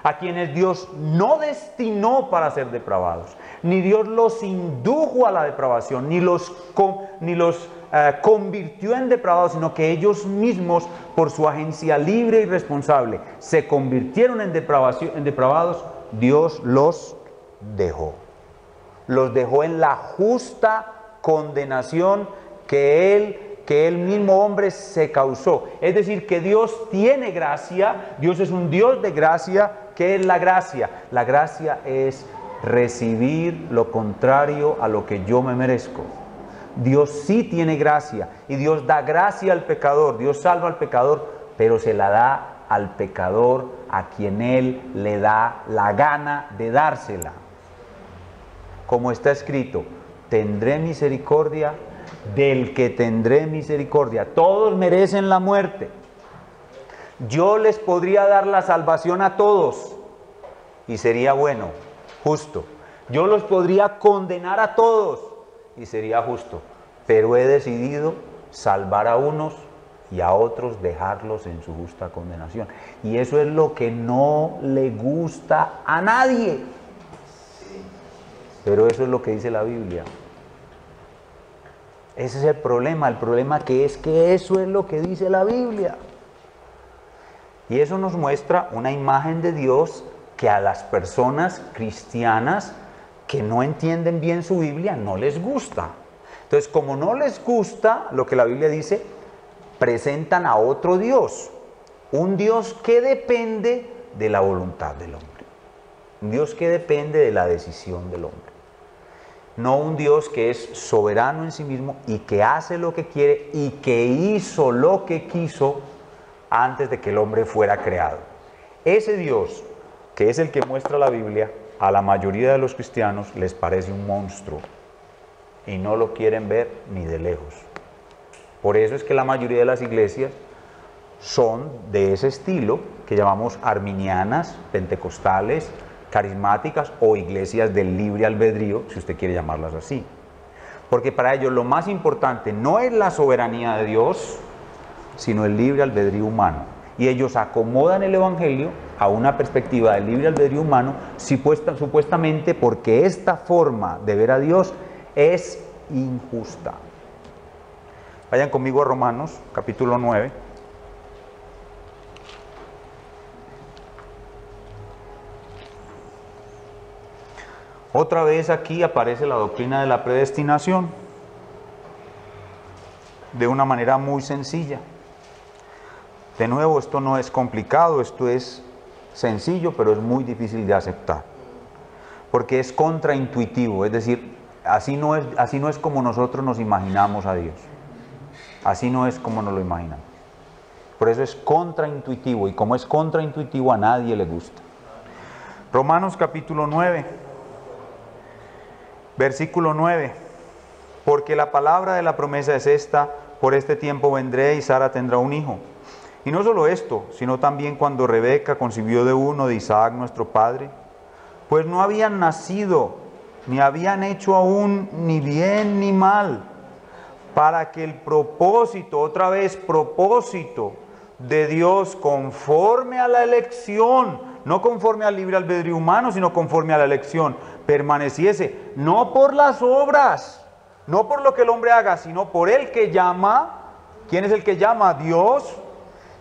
a quienes Dios no destinó para ser depravados, ni Dios los indujo a la depravación, ni los convirtió en depravados, sino que ellos mismos, por su agencia libre y responsable, se convirtieron en depravados. Dios los dejó. Los dejó en la justa condenación que Él mismo hombre se causó. Es decir, que Dios tiene gracia, Dios es un Dios de gracia. ¿Qué es la gracia? La gracia es recibir lo contrario a lo que yo me merezco. Dios sí tiene gracia y Dios da gracia al pecador, Dios salva al pecador, pero se la da al pecador a quien Él le da la gana de dársela. Como está escrito, tendré misericordia del que tendré misericordia. Todos merecen la muerte. Yo les podría dar la salvación a todos y sería bueno, justo. Yo los podría condenar a todos y sería justo, pero he decidido salvar a unos y a otros dejarlos en su justa condenación. Y eso es lo que no le gusta a nadie. Pero eso es lo que dice la Biblia. Ese es el problema que es que eso es lo que dice la Biblia. Y eso nos muestra una imagen de Dios que a las personas cristianas que no entienden bien su Biblia no les gusta. Entonces, como no les gusta lo que la Biblia dice, presentan a otro Dios, un Dios que depende de la voluntad del hombre, un Dios que depende de la decisión del hombre, no un Dios que es soberano en sí mismo y que hace lo que quiere y que hizo lo que quiso antes de que el hombre fuera creado. Ese Dios, que es el que muestra la Biblia, a la mayoría de los cristianos les parece un monstruo y no lo quieren ver ni de lejos. Por eso es que la mayoría de las iglesias son de ese estilo que llamamos arminianas, pentecostales, carismáticas o iglesias del libre albedrío, si usted quiere llamarlas así. Porque para ellos lo más importante no es la soberanía de Dios, sino el libre albedrío humano. Y ellos acomodan el Evangelio a una perspectiva del libre albedrío humano, supuestamente porque esta forma de ver a Dios es injusta. Vayan conmigo a Romanos, capítulo 9. Otra vez aquí aparece la doctrina de la predestinación, de una manera muy sencilla. De nuevo, esto no es complicado, esto es sencillo, pero es muy difícil de aceptar, porque es contraintuitivo, es decir, así no es como nosotros nos imaginamos a Dios, así no es como nos lo imaginamos. Por eso es contraintuitivo, y como es contraintuitivo a nadie le gusta. Romanos capítulo 9, versículo 9, porque la palabra de la promesa es esta: por este tiempo vendré y Sara tendrá un hijo. Y no solo esto, sino también cuando Rebeca concibió de uno de Isaac nuestro padre, pues no habían nacido, ni habían hecho aún ni bien ni mal, para que el propósito, otra vez propósito de Dios conforme a la elección, no conforme al libre albedrío humano, sino conforme a la elección, permaneciese, no por las obras, no por lo que el hombre haga, sino por el que llama. ¿Quién es el que llama? Dios.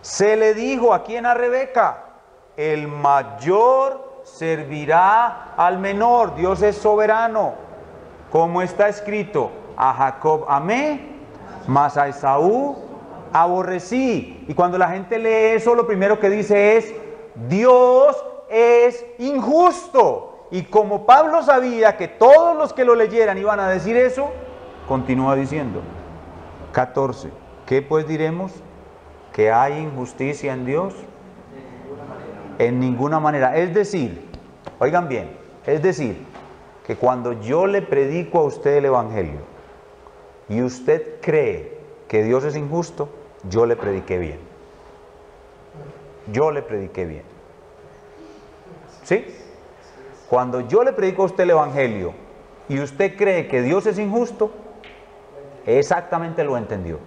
Se le dijo, ¿a quién? A Rebeca: el mayor servirá al menor. Dios es soberano. Como está escrito: a Jacob amé, mas a Esaú aborrecí. Y cuando la gente lee eso, lo primero que dice es: Dios es injusto. Y como Pablo sabía que todos los que lo leyeran iban a decir eso, continúa diciendo, 14, ¿qué pues diremos? ¿Que hay injusticia en Dios? En ninguna manera. Es decir, oigan bien, es decir, que cuando yo le predico a usted el Evangelio y usted cree que Dios es injusto, yo le prediqué bien. Yo le prediqué bien. ¿Sí? Cuando yo le predico a usted el Evangelio y usted cree que Dios es injusto, exactamente lo entendió.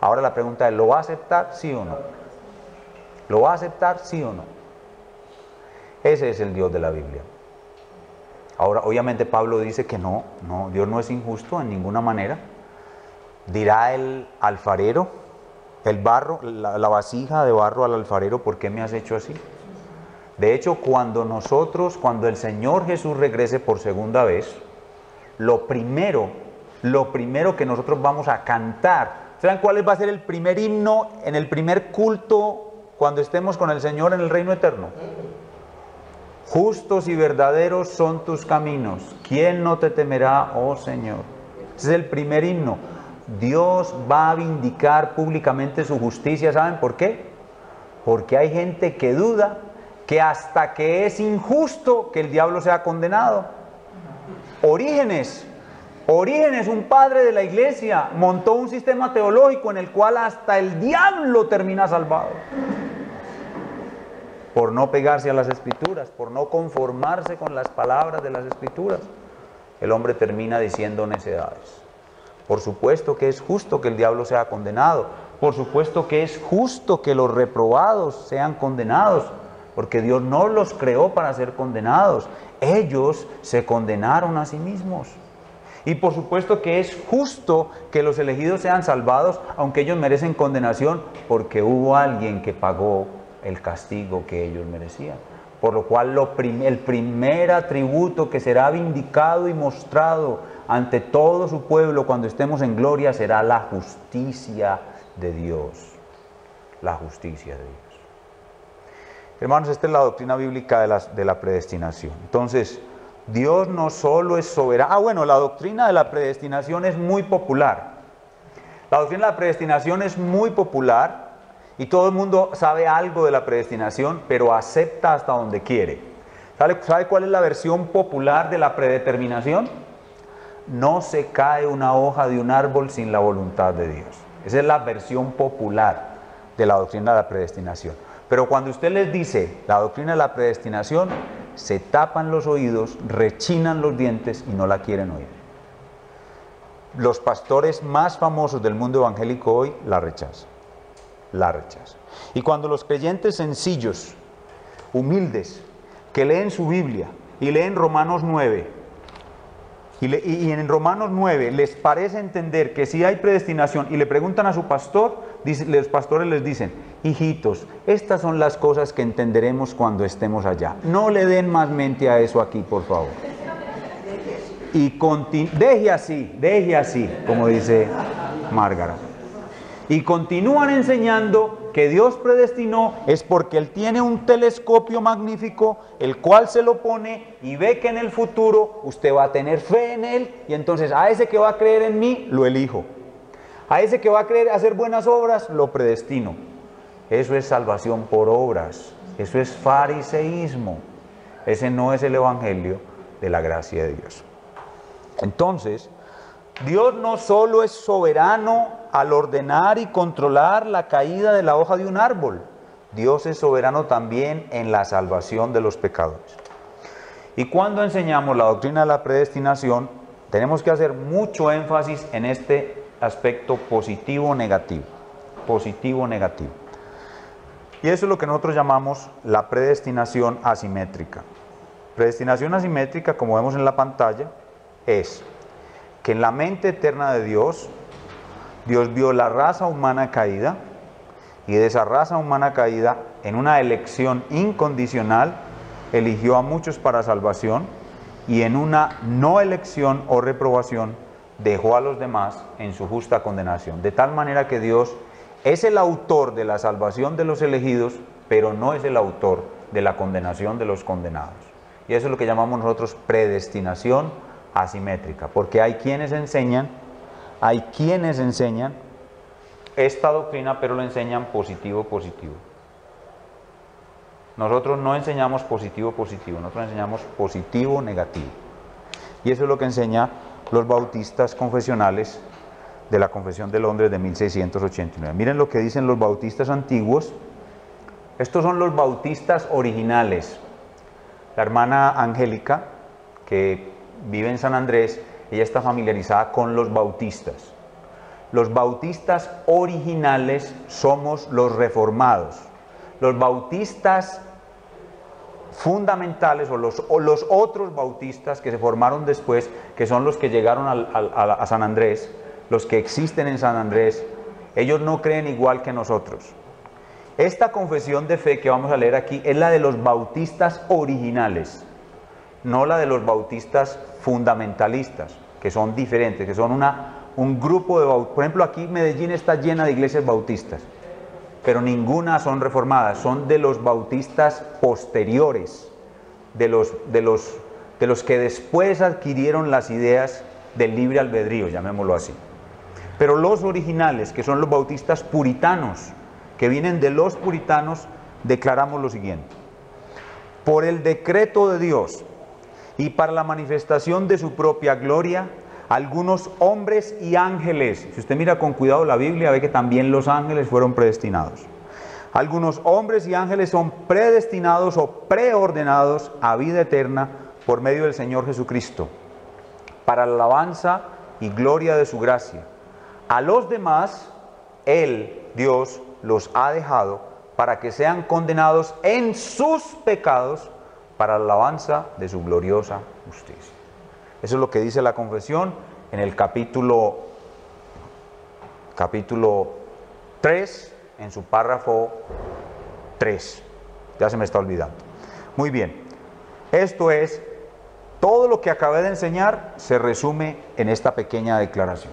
Ahora la pregunta es, ¿lo va a aceptar, sí o no? ¿Lo va a aceptar, sí o no? Ese es el Dios de la Biblia. Ahora, obviamente Pablo dice que no, Dios no es injusto en ninguna manera. Dirá el alfarero, el barro, la vasija de barro al alfarero: ¿por qué me has hecho así? De hecho, cuando el Señor Jesús regrese por segunda vez, lo primero que nosotros vamos a cantar, ¿saben cuál va a ser el primer himno en el primer culto cuando estemos con el Señor en el reino eterno? Justos y verdaderos son tus caminos, ¿quién no te temerá, oh Señor? Ese es el primer himno. Dios va a vindicar públicamente su justicia. ¿Saben por qué? Porque hay gente que duda que hasta que es injusto que el diablo sea condenado. Orígenes, un padre de la iglesia, montó un sistema teológico en el cual hasta el diablo termina salvado. Por no pegarse a las Escrituras, por no conformarse con las palabras de las Escrituras, el hombre termina diciendo necedades. Por supuesto que es justo que el diablo sea condenado, por supuesto que es justo que los reprobados sean condenados, porque Dios no los creó para ser condenados, ellos se condenaron a sí mismos. Y por supuesto que es justo que los elegidos sean salvados, aunque ellos merecen condenación, porque hubo alguien que pagó el castigo que ellos merecían. Por lo cual el primer atributo que será vindicado y mostrado ante todo su pueblo cuando estemos en gloria será la justicia de Dios. La justicia de Dios. Hermanos, esta es la doctrina bíblica de la predestinación. Entonces, Dios no solo es soberano. Bueno, la doctrina de la predestinación es muy popular. La doctrina de la predestinación es muy popular y todo el mundo sabe algo de la predestinación, pero acepta hasta donde quiere. ¿Sabe cuál es la versión popular de la predeterminación? No se cae una hoja de un árbol sin la voluntad de Dios. Esa es la versión popular de la doctrina de la predestinación. Pero cuando usted les dice la doctrina de la predestinación, se tapan los oídos, rechinan los dientes y no la quieren oír. los pastores más famosos del mundo evangélico hoy la rechazan. La rechazan. Y cuando los creyentes sencillos, humildes, que leen su Biblia y leen Romanos 9, y en Romanos 9 les parece entender que sí hay predestinación y le preguntan a su pastor, los pastores les dicen: hijitos, estas son las cosas que entenderemos cuando estemos allá. No le den más mente a eso aquí, por favor. Y deje así, como dice Márgara. Y continúan enseñando que Dios predestinó es porque Él tiene un telescopio magnífico, el cual se lo pone y ve que en el futuro usted va a tener fe en Él, y entonces a ese que va a creer en mí, lo elijo. A ese que va a creer hacer buenas obras, lo predestino. Eso es salvación por obras, eso es fariseísmo. Ese no es el evangelio de la gracia de Dios. Entonces, Dios no solo es soberano al ordenar y controlar la caída de la hoja de un árbol, Dios es soberano también en la salvación de los pecadores. Y cuando enseñamos la doctrina de la predestinación, tenemos que hacer mucho énfasis en este aspecto positivo-negativo. Positivo-negativo. Y eso es lo que nosotros llamamos la predestinación asimétrica. Predestinación asimétrica, como vemos en la pantalla, es que en la mente eterna de Dios, Dios vio la raza humana caída, y de esa raza humana caída, en una elección incondicional, eligió a muchos para salvación, y en una no elección o reprobación, dejó a los demás en su justa condenación. De tal manera que Dios es el autor de la salvación de los elegidos, pero no es el autor de la condenación de los condenados. Y eso es lo que llamamos nosotros predestinación asimétrica, porque hay quienes enseñan esta doctrina, pero lo enseñan positivo-positivo. Nosotros no enseñamos positivo-positivo, nosotros enseñamos positivo-negativo. Y eso es lo que enseñan los bautistas confesionales de la Confesión de Londres de 1689. Miren lo que dicen los bautistas antiguos. Estos son los bautistas originales. La hermana Angélica, que vive en San Andrés, ella está familiarizada con los bautistas. Los bautistas originales somos los reformados. Los bautistas fundamentales o los otros bautistas que se formaron después, que son los que llegaron a San Andrés, los que existen en San Andrés, ellos no creen igual que nosotros. Esta confesión de fe que vamos a leer aquí es la de los bautistas originales, no la de los bautistas fundamentalistas, que son diferentes, que son un grupo de bautistas. Por ejemplo, aquí Medellín está llena de iglesias bautistas, pero ninguna son reformadas, son de los bautistas posteriores, de los que después adquirieron las ideas del libre albedrío, llamémoslo así. Pero los originales, que son los bautistas puritanos, que vienen de los puritanos, declaramos lo siguiente: por el decreto de Dios y para la manifestación de su propia gloria, algunos hombres y ángeles, si usted mira con cuidado la Biblia, ve que también los ángeles fueron predestinados. Algunos hombres y ángeles son predestinados o preordenados a vida eterna por medio del Señor Jesucristo, para la alabanza y gloria de su gracia. A los demás, Él, Dios, los ha dejado para que sean condenados en sus pecados para la alabanza de su gloriosa justicia. Eso es lo que dice la confesión en el capítulo 3, en su párrafo 3. Ya se me está olvidando. Muy bien. Esto es, todo lo que acabé de enseñar se resume en esta pequeña declaración.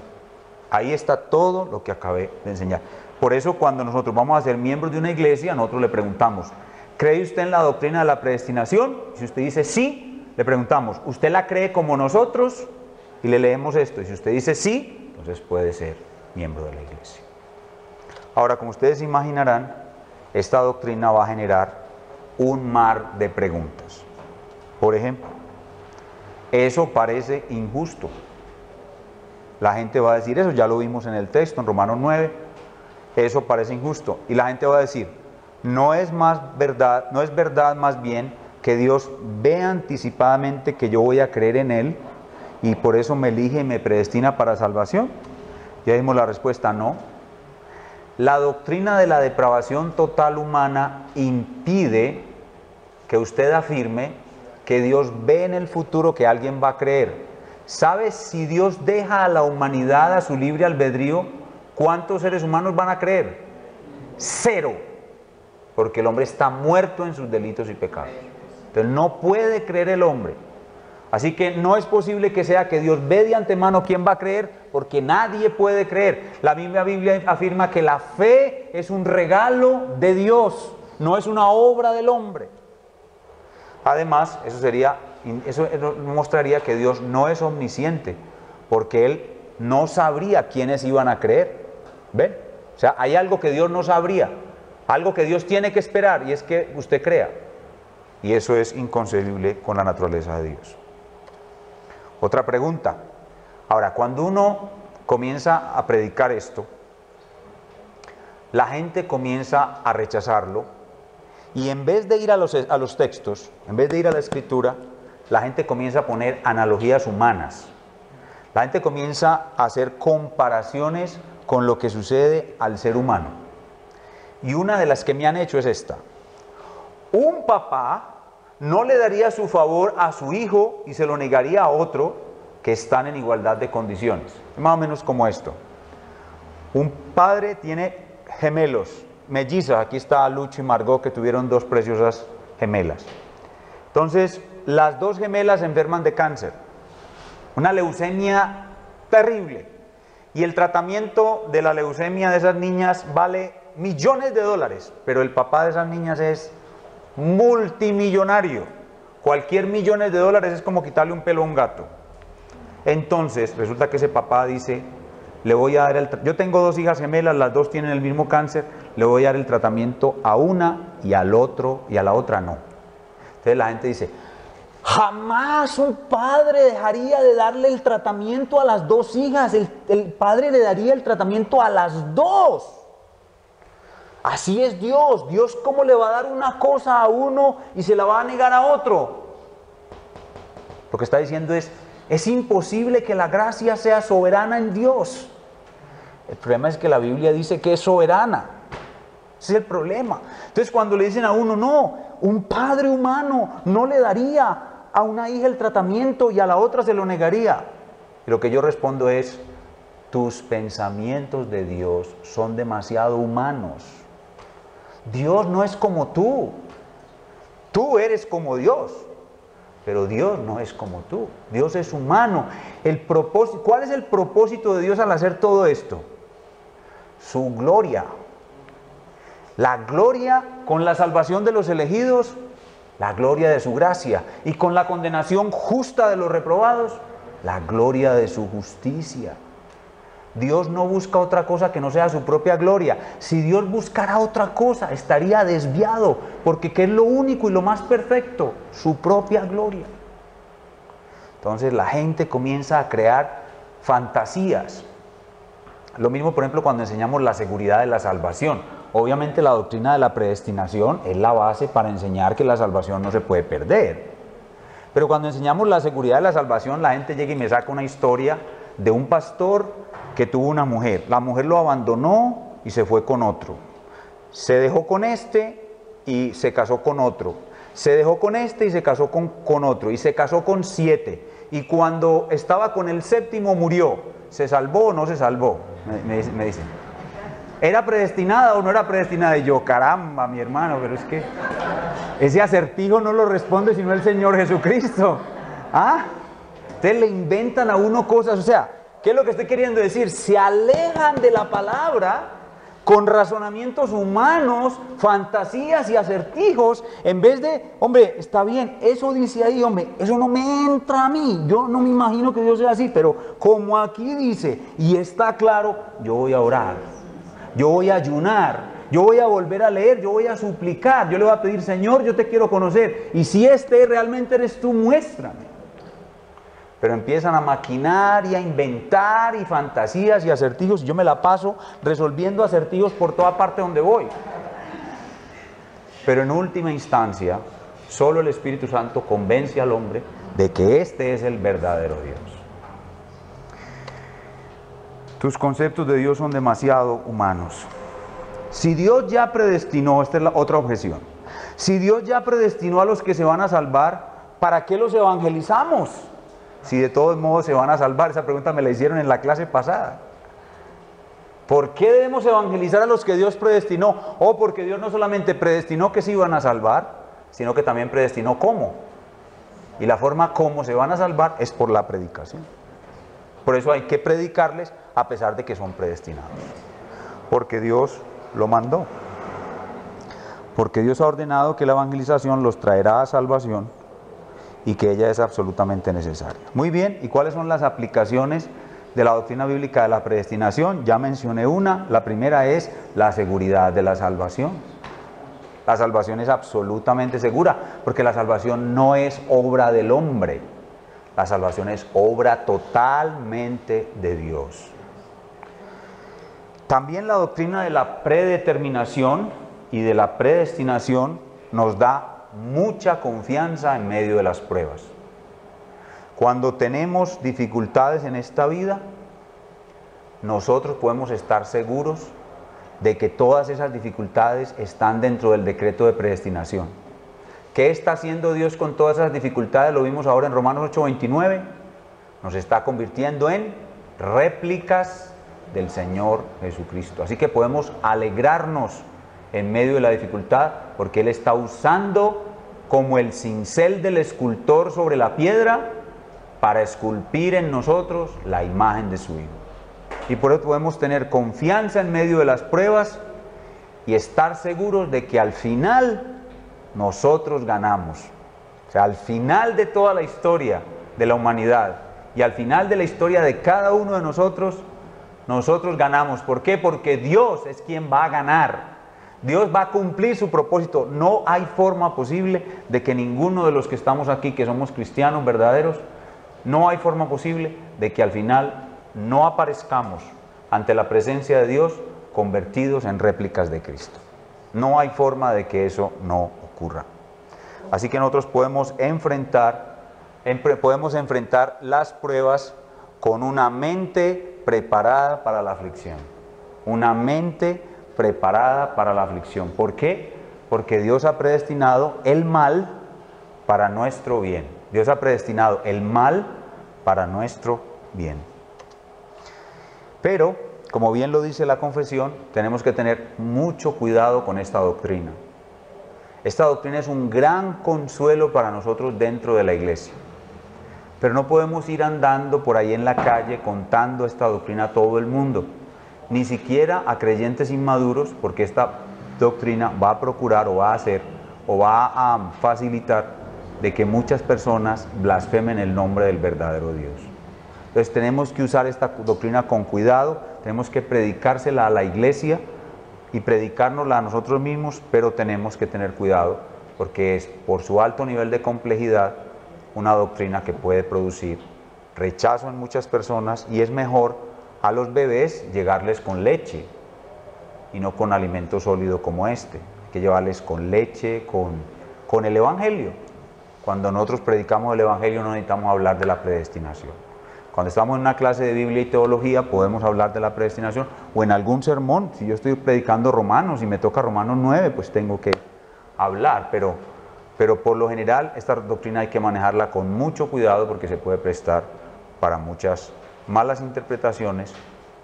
Ahí está todo lo que acabé de enseñar. Por eso cuando nosotros vamos a ser miembros de una iglesia, nosotros le preguntamos: ¿cree usted en la doctrina de la predestinación? Y si usted dice sí, le preguntamos: ¿usted la cree como nosotros? Y le leemos esto. Y si usted dice sí, entonces puede ser miembro de la iglesia. Ahora, como ustedes imaginarán, esta doctrina va a generar un mar de preguntas. Por ejemplo, eso parece injusto. La gente va a decir eso, ya lo vimos en el texto, en Romanos 9, eso parece injusto. Y la gente va a decir: no es verdad más bien que Dios ve anticipadamente que yo voy a creer en Él, y por eso me elige y me predestina para salvación? Ya dimos la respuesta, no. La doctrina de la depravación total humana impide que usted afirme que Dios ve en el futuro que alguien va a creer. ¿Sabe si Dios deja a la humanidad a su libre albedrío? ¿Cuántos seres humanos van a creer? 0. Porque el hombre está muerto en sus delitos y pecados. Entonces no puede creer el hombre. Así que no es posible que sea que Dios ve de antemano quién va a creer, porque nadie puede creer. La misma Biblia afirma que la fe es un regalo de Dios, no es una obra del hombre. Además, eso mostraría que Dios no es omnisciente, porque Él no sabría quiénes iban a creer. ¿Ven? O sea, hay algo que Dios no sabría, algo que Dios tiene que esperar, y es que usted crea. Y eso es inconcebible con la naturaleza de Dios. Otra pregunta. Ahora, cuando uno comienza a predicar esto, la gente comienza a rechazarlo, y en vez de ir a los textos, en vez de ir a la escritura, la gente comienza a poner analogías humanas. La gente comienza a hacer comparaciones con lo que sucede al ser humano. Y una de las que me han hecho es esta. Un papá no le daría su favor a su hijo y se lo negaría a otro que están en igualdad de condiciones. Es más o menos como esto. Un padre tiene gemelos, mellizas. Aquí está Lucho y Margot, que tuvieron 2 preciosas gemelas. Entonces, las 2 gemelas se enferman de cáncer. Una leucemia terrible. Y el tratamiento de la leucemia de esas niñas vale millones de dólares. Pero el papá de esas niñas es multimillonario. Cualquier millones de dólares es como quitarle un pelo a un gato. Entonces, resulta que ese papá dice, le voy a dar yo tengo 2 hijas gemelas, las 2 tienen el mismo cáncer, le voy a dar el tratamiento a una y al otro, y a la otra no. Entonces la gente dice, jamás un padre dejaría de darle el tratamiento a las 2 hijas, el padre le daría el tratamiento a las 2. Así es Dios. Dios, ¿cómo le va a dar una cosa a uno y se la va a negar a otro? Lo que está diciendo es imposible que la gracia sea soberana en Dios. El problema es que la Biblia dice que es soberana. Ese es el problema. Entonces cuando le dicen a uno, no, un padre humano no le daría a una hija el tratamiento y a la otra se lo negaría. Y lo que yo respondo es, tus pensamientos de Dios son demasiado humanos. Dios no es como tú. Tú eres como Dios. Pero Dios no es como tú. Dios es humano. ¿Cuál es el propósito de Dios al hacer todo esto? Su gloria. La gloria con la salvación de los elegidos, la gloria de su gracia. Y con la condenación justa de los reprobados, la gloria de su justicia. Dios no busca otra cosa que no sea su propia gloria. Si Dios buscara otra cosa, estaría desviado, porque ¿qué es lo único y lo más perfecto? Su propia gloria. Entonces la gente comienza a crear fantasías. Lo mismo, por ejemplo, cuando enseñamos la seguridad de la salvación. Obviamente la doctrina de la predestinación es la base para enseñar que la salvación no se puede perder. Pero cuando enseñamos la seguridad de la salvación, la gente llega y me saca una historia de un pastor que tuvo una mujer. La mujer lo abandonó y se fue con otro. Se dejó con este y se casó con otro. Se dejó con este y se casó con otro. Y se casó con 7. Y cuando estaba con el 7º murió. ¿Se salvó o no se salvó? Me dicen. ¿Era predestinada o no era predestinada? Y yo, caramba, mi hermano, pero es que ese acertijo no lo responde sino el Señor Jesucristo. ¿Ah? Ustedes le inventan a uno cosas, o sea, ¿qué es lo que estoy queriendo decir? Se alejan de la palabra con razonamientos humanos, fantasías y acertijos, en vez de, hombre, está bien, eso dice ahí, hombre, eso no me entra a mí, yo no me imagino que Dios sea así, pero como aquí dice, y está claro, yo voy a orar, yo voy a ayunar, yo voy a volver a leer, yo voy a suplicar, yo le voy a pedir, Señor, yo te quiero conocer, y si realmente eres tú, muéstrame. Pero empiezan a maquinar y a inventar y fantasías y acertijos. Yo me la paso resolviendo acertijos por toda parte donde voy. Pero en última instancia, solo el Espíritu Santo convence al hombre de que este es el verdadero Dios. Tus conceptos de Dios son demasiado humanos. Si Dios ya predestinó, esta es la otra objeción, si Dios ya predestinó a los que se van a salvar, ¿para qué los evangelizamos? Si de todos modos se van a salvar. Esa pregunta me la hicieron en la clase pasada. ¿Por qué debemos evangelizar a los que Dios predestinó? O porque Dios no solamente predestinó que se iban a salvar, sino que también predestinó cómo. Y la forma como se van a salvar es por la predicación. Por eso hay que predicarles a pesar de que son predestinados. Porque Dios lo mandó. Porque Dios ha ordenado que la evangelización los traerá a salvación y que ella es absolutamente necesaria. Muy bien, ¿y cuáles son las aplicaciones de la doctrina bíblica de la predestinación? Ya mencioné una. La primera es la seguridad de la salvación. La salvación es absolutamente segura, porque la salvación no es obra del hombre. La salvación es obra totalmente de Dios. También la doctrina de la predeterminación y de la predestinación nos da mucha confianza en medio de las pruebas. Cuando tenemos dificultades en esta vida, nosotros podemos estar seguros de que todas esas dificultades están dentro del decreto de predestinación. ¿Qué está haciendo Dios con todas esas dificultades? Lo vimos ahora en Romanos 8:29. Nos está convirtiendo en réplicas del Señor Jesucristo. Así que podemos alegrarnos en medio de la dificultad, porque Él está usando como el cincel del escultor sobre la piedra para esculpir en nosotros la imagen de su Hijo. Y por eso podemos tener confianza en medio de las pruebas y estar seguros de que al final nosotros ganamos. O sea, al final de toda la historia de la humanidad y al final de la historia de cada uno de nosotros, nosotros ganamos. ¿Por qué? Porque Dios es quien va a ganar. Dios va a cumplir su propósito. No hay forma posible de que ninguno de los que estamos aquí, que somos cristianos verdaderos, no hay forma posible de que al final no aparezcamos ante la presencia de Dios convertidos en réplicas de Cristo. No hay forma de que eso no ocurra. Así que nosotros podemos enfrentar las pruebas con una mente preparada para la aflicción. Una mente preparada para la aflicción. ¿Por qué? Porque Dios ha predestinado el mal para nuestro bien. Dios ha predestinado el mal para nuestro bien. Pero, como bien lo dice la confesión, tenemos que tener mucho cuidado con esta doctrina. Esta doctrina es un gran consuelo para nosotros dentro de la iglesia. Pero no podemos ir andando por ahí en la calle contando esta doctrina a todo el mundo, ni siquiera a creyentes inmaduros, porque esta doctrina va a procurar o va a hacer o va a facilitar de que muchas personas blasfemen el nombre del verdadero Dios. Entonces tenemos que usar esta doctrina con cuidado, tenemos que predicársela a la iglesia y predicárnosla a nosotros mismos, pero tenemos que tener cuidado porque es por su alto nivel de complejidad una doctrina que puede producir rechazo en muchas personas, y es mejor a los bebés llegarles con leche y no con alimento sólido como este. Hay que llevarles con leche, con el Evangelio. Cuando nosotros predicamos el Evangelio no necesitamos hablar de la predestinación. Cuando estamos en una clase de Biblia y teología podemos hablar de la predestinación, o en algún sermón. Si yo estoy predicando Romanos y me toca Romanos 9, pues tengo que hablar, pero por lo general esta doctrina hay que manejarla con mucho cuidado porque se puede prestar para muchas malas interpretaciones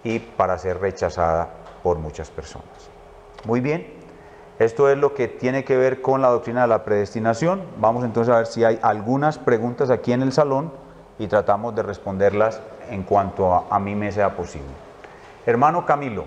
y para ser rechazada por muchas personas. Muy bien, esto es lo que tiene que ver con la doctrina de la predestinación. Vamos entonces a ver si hay algunas preguntas aquí en el salón y tratamos de responderlas en cuanto a mí me sea posible. Hermano Camilo.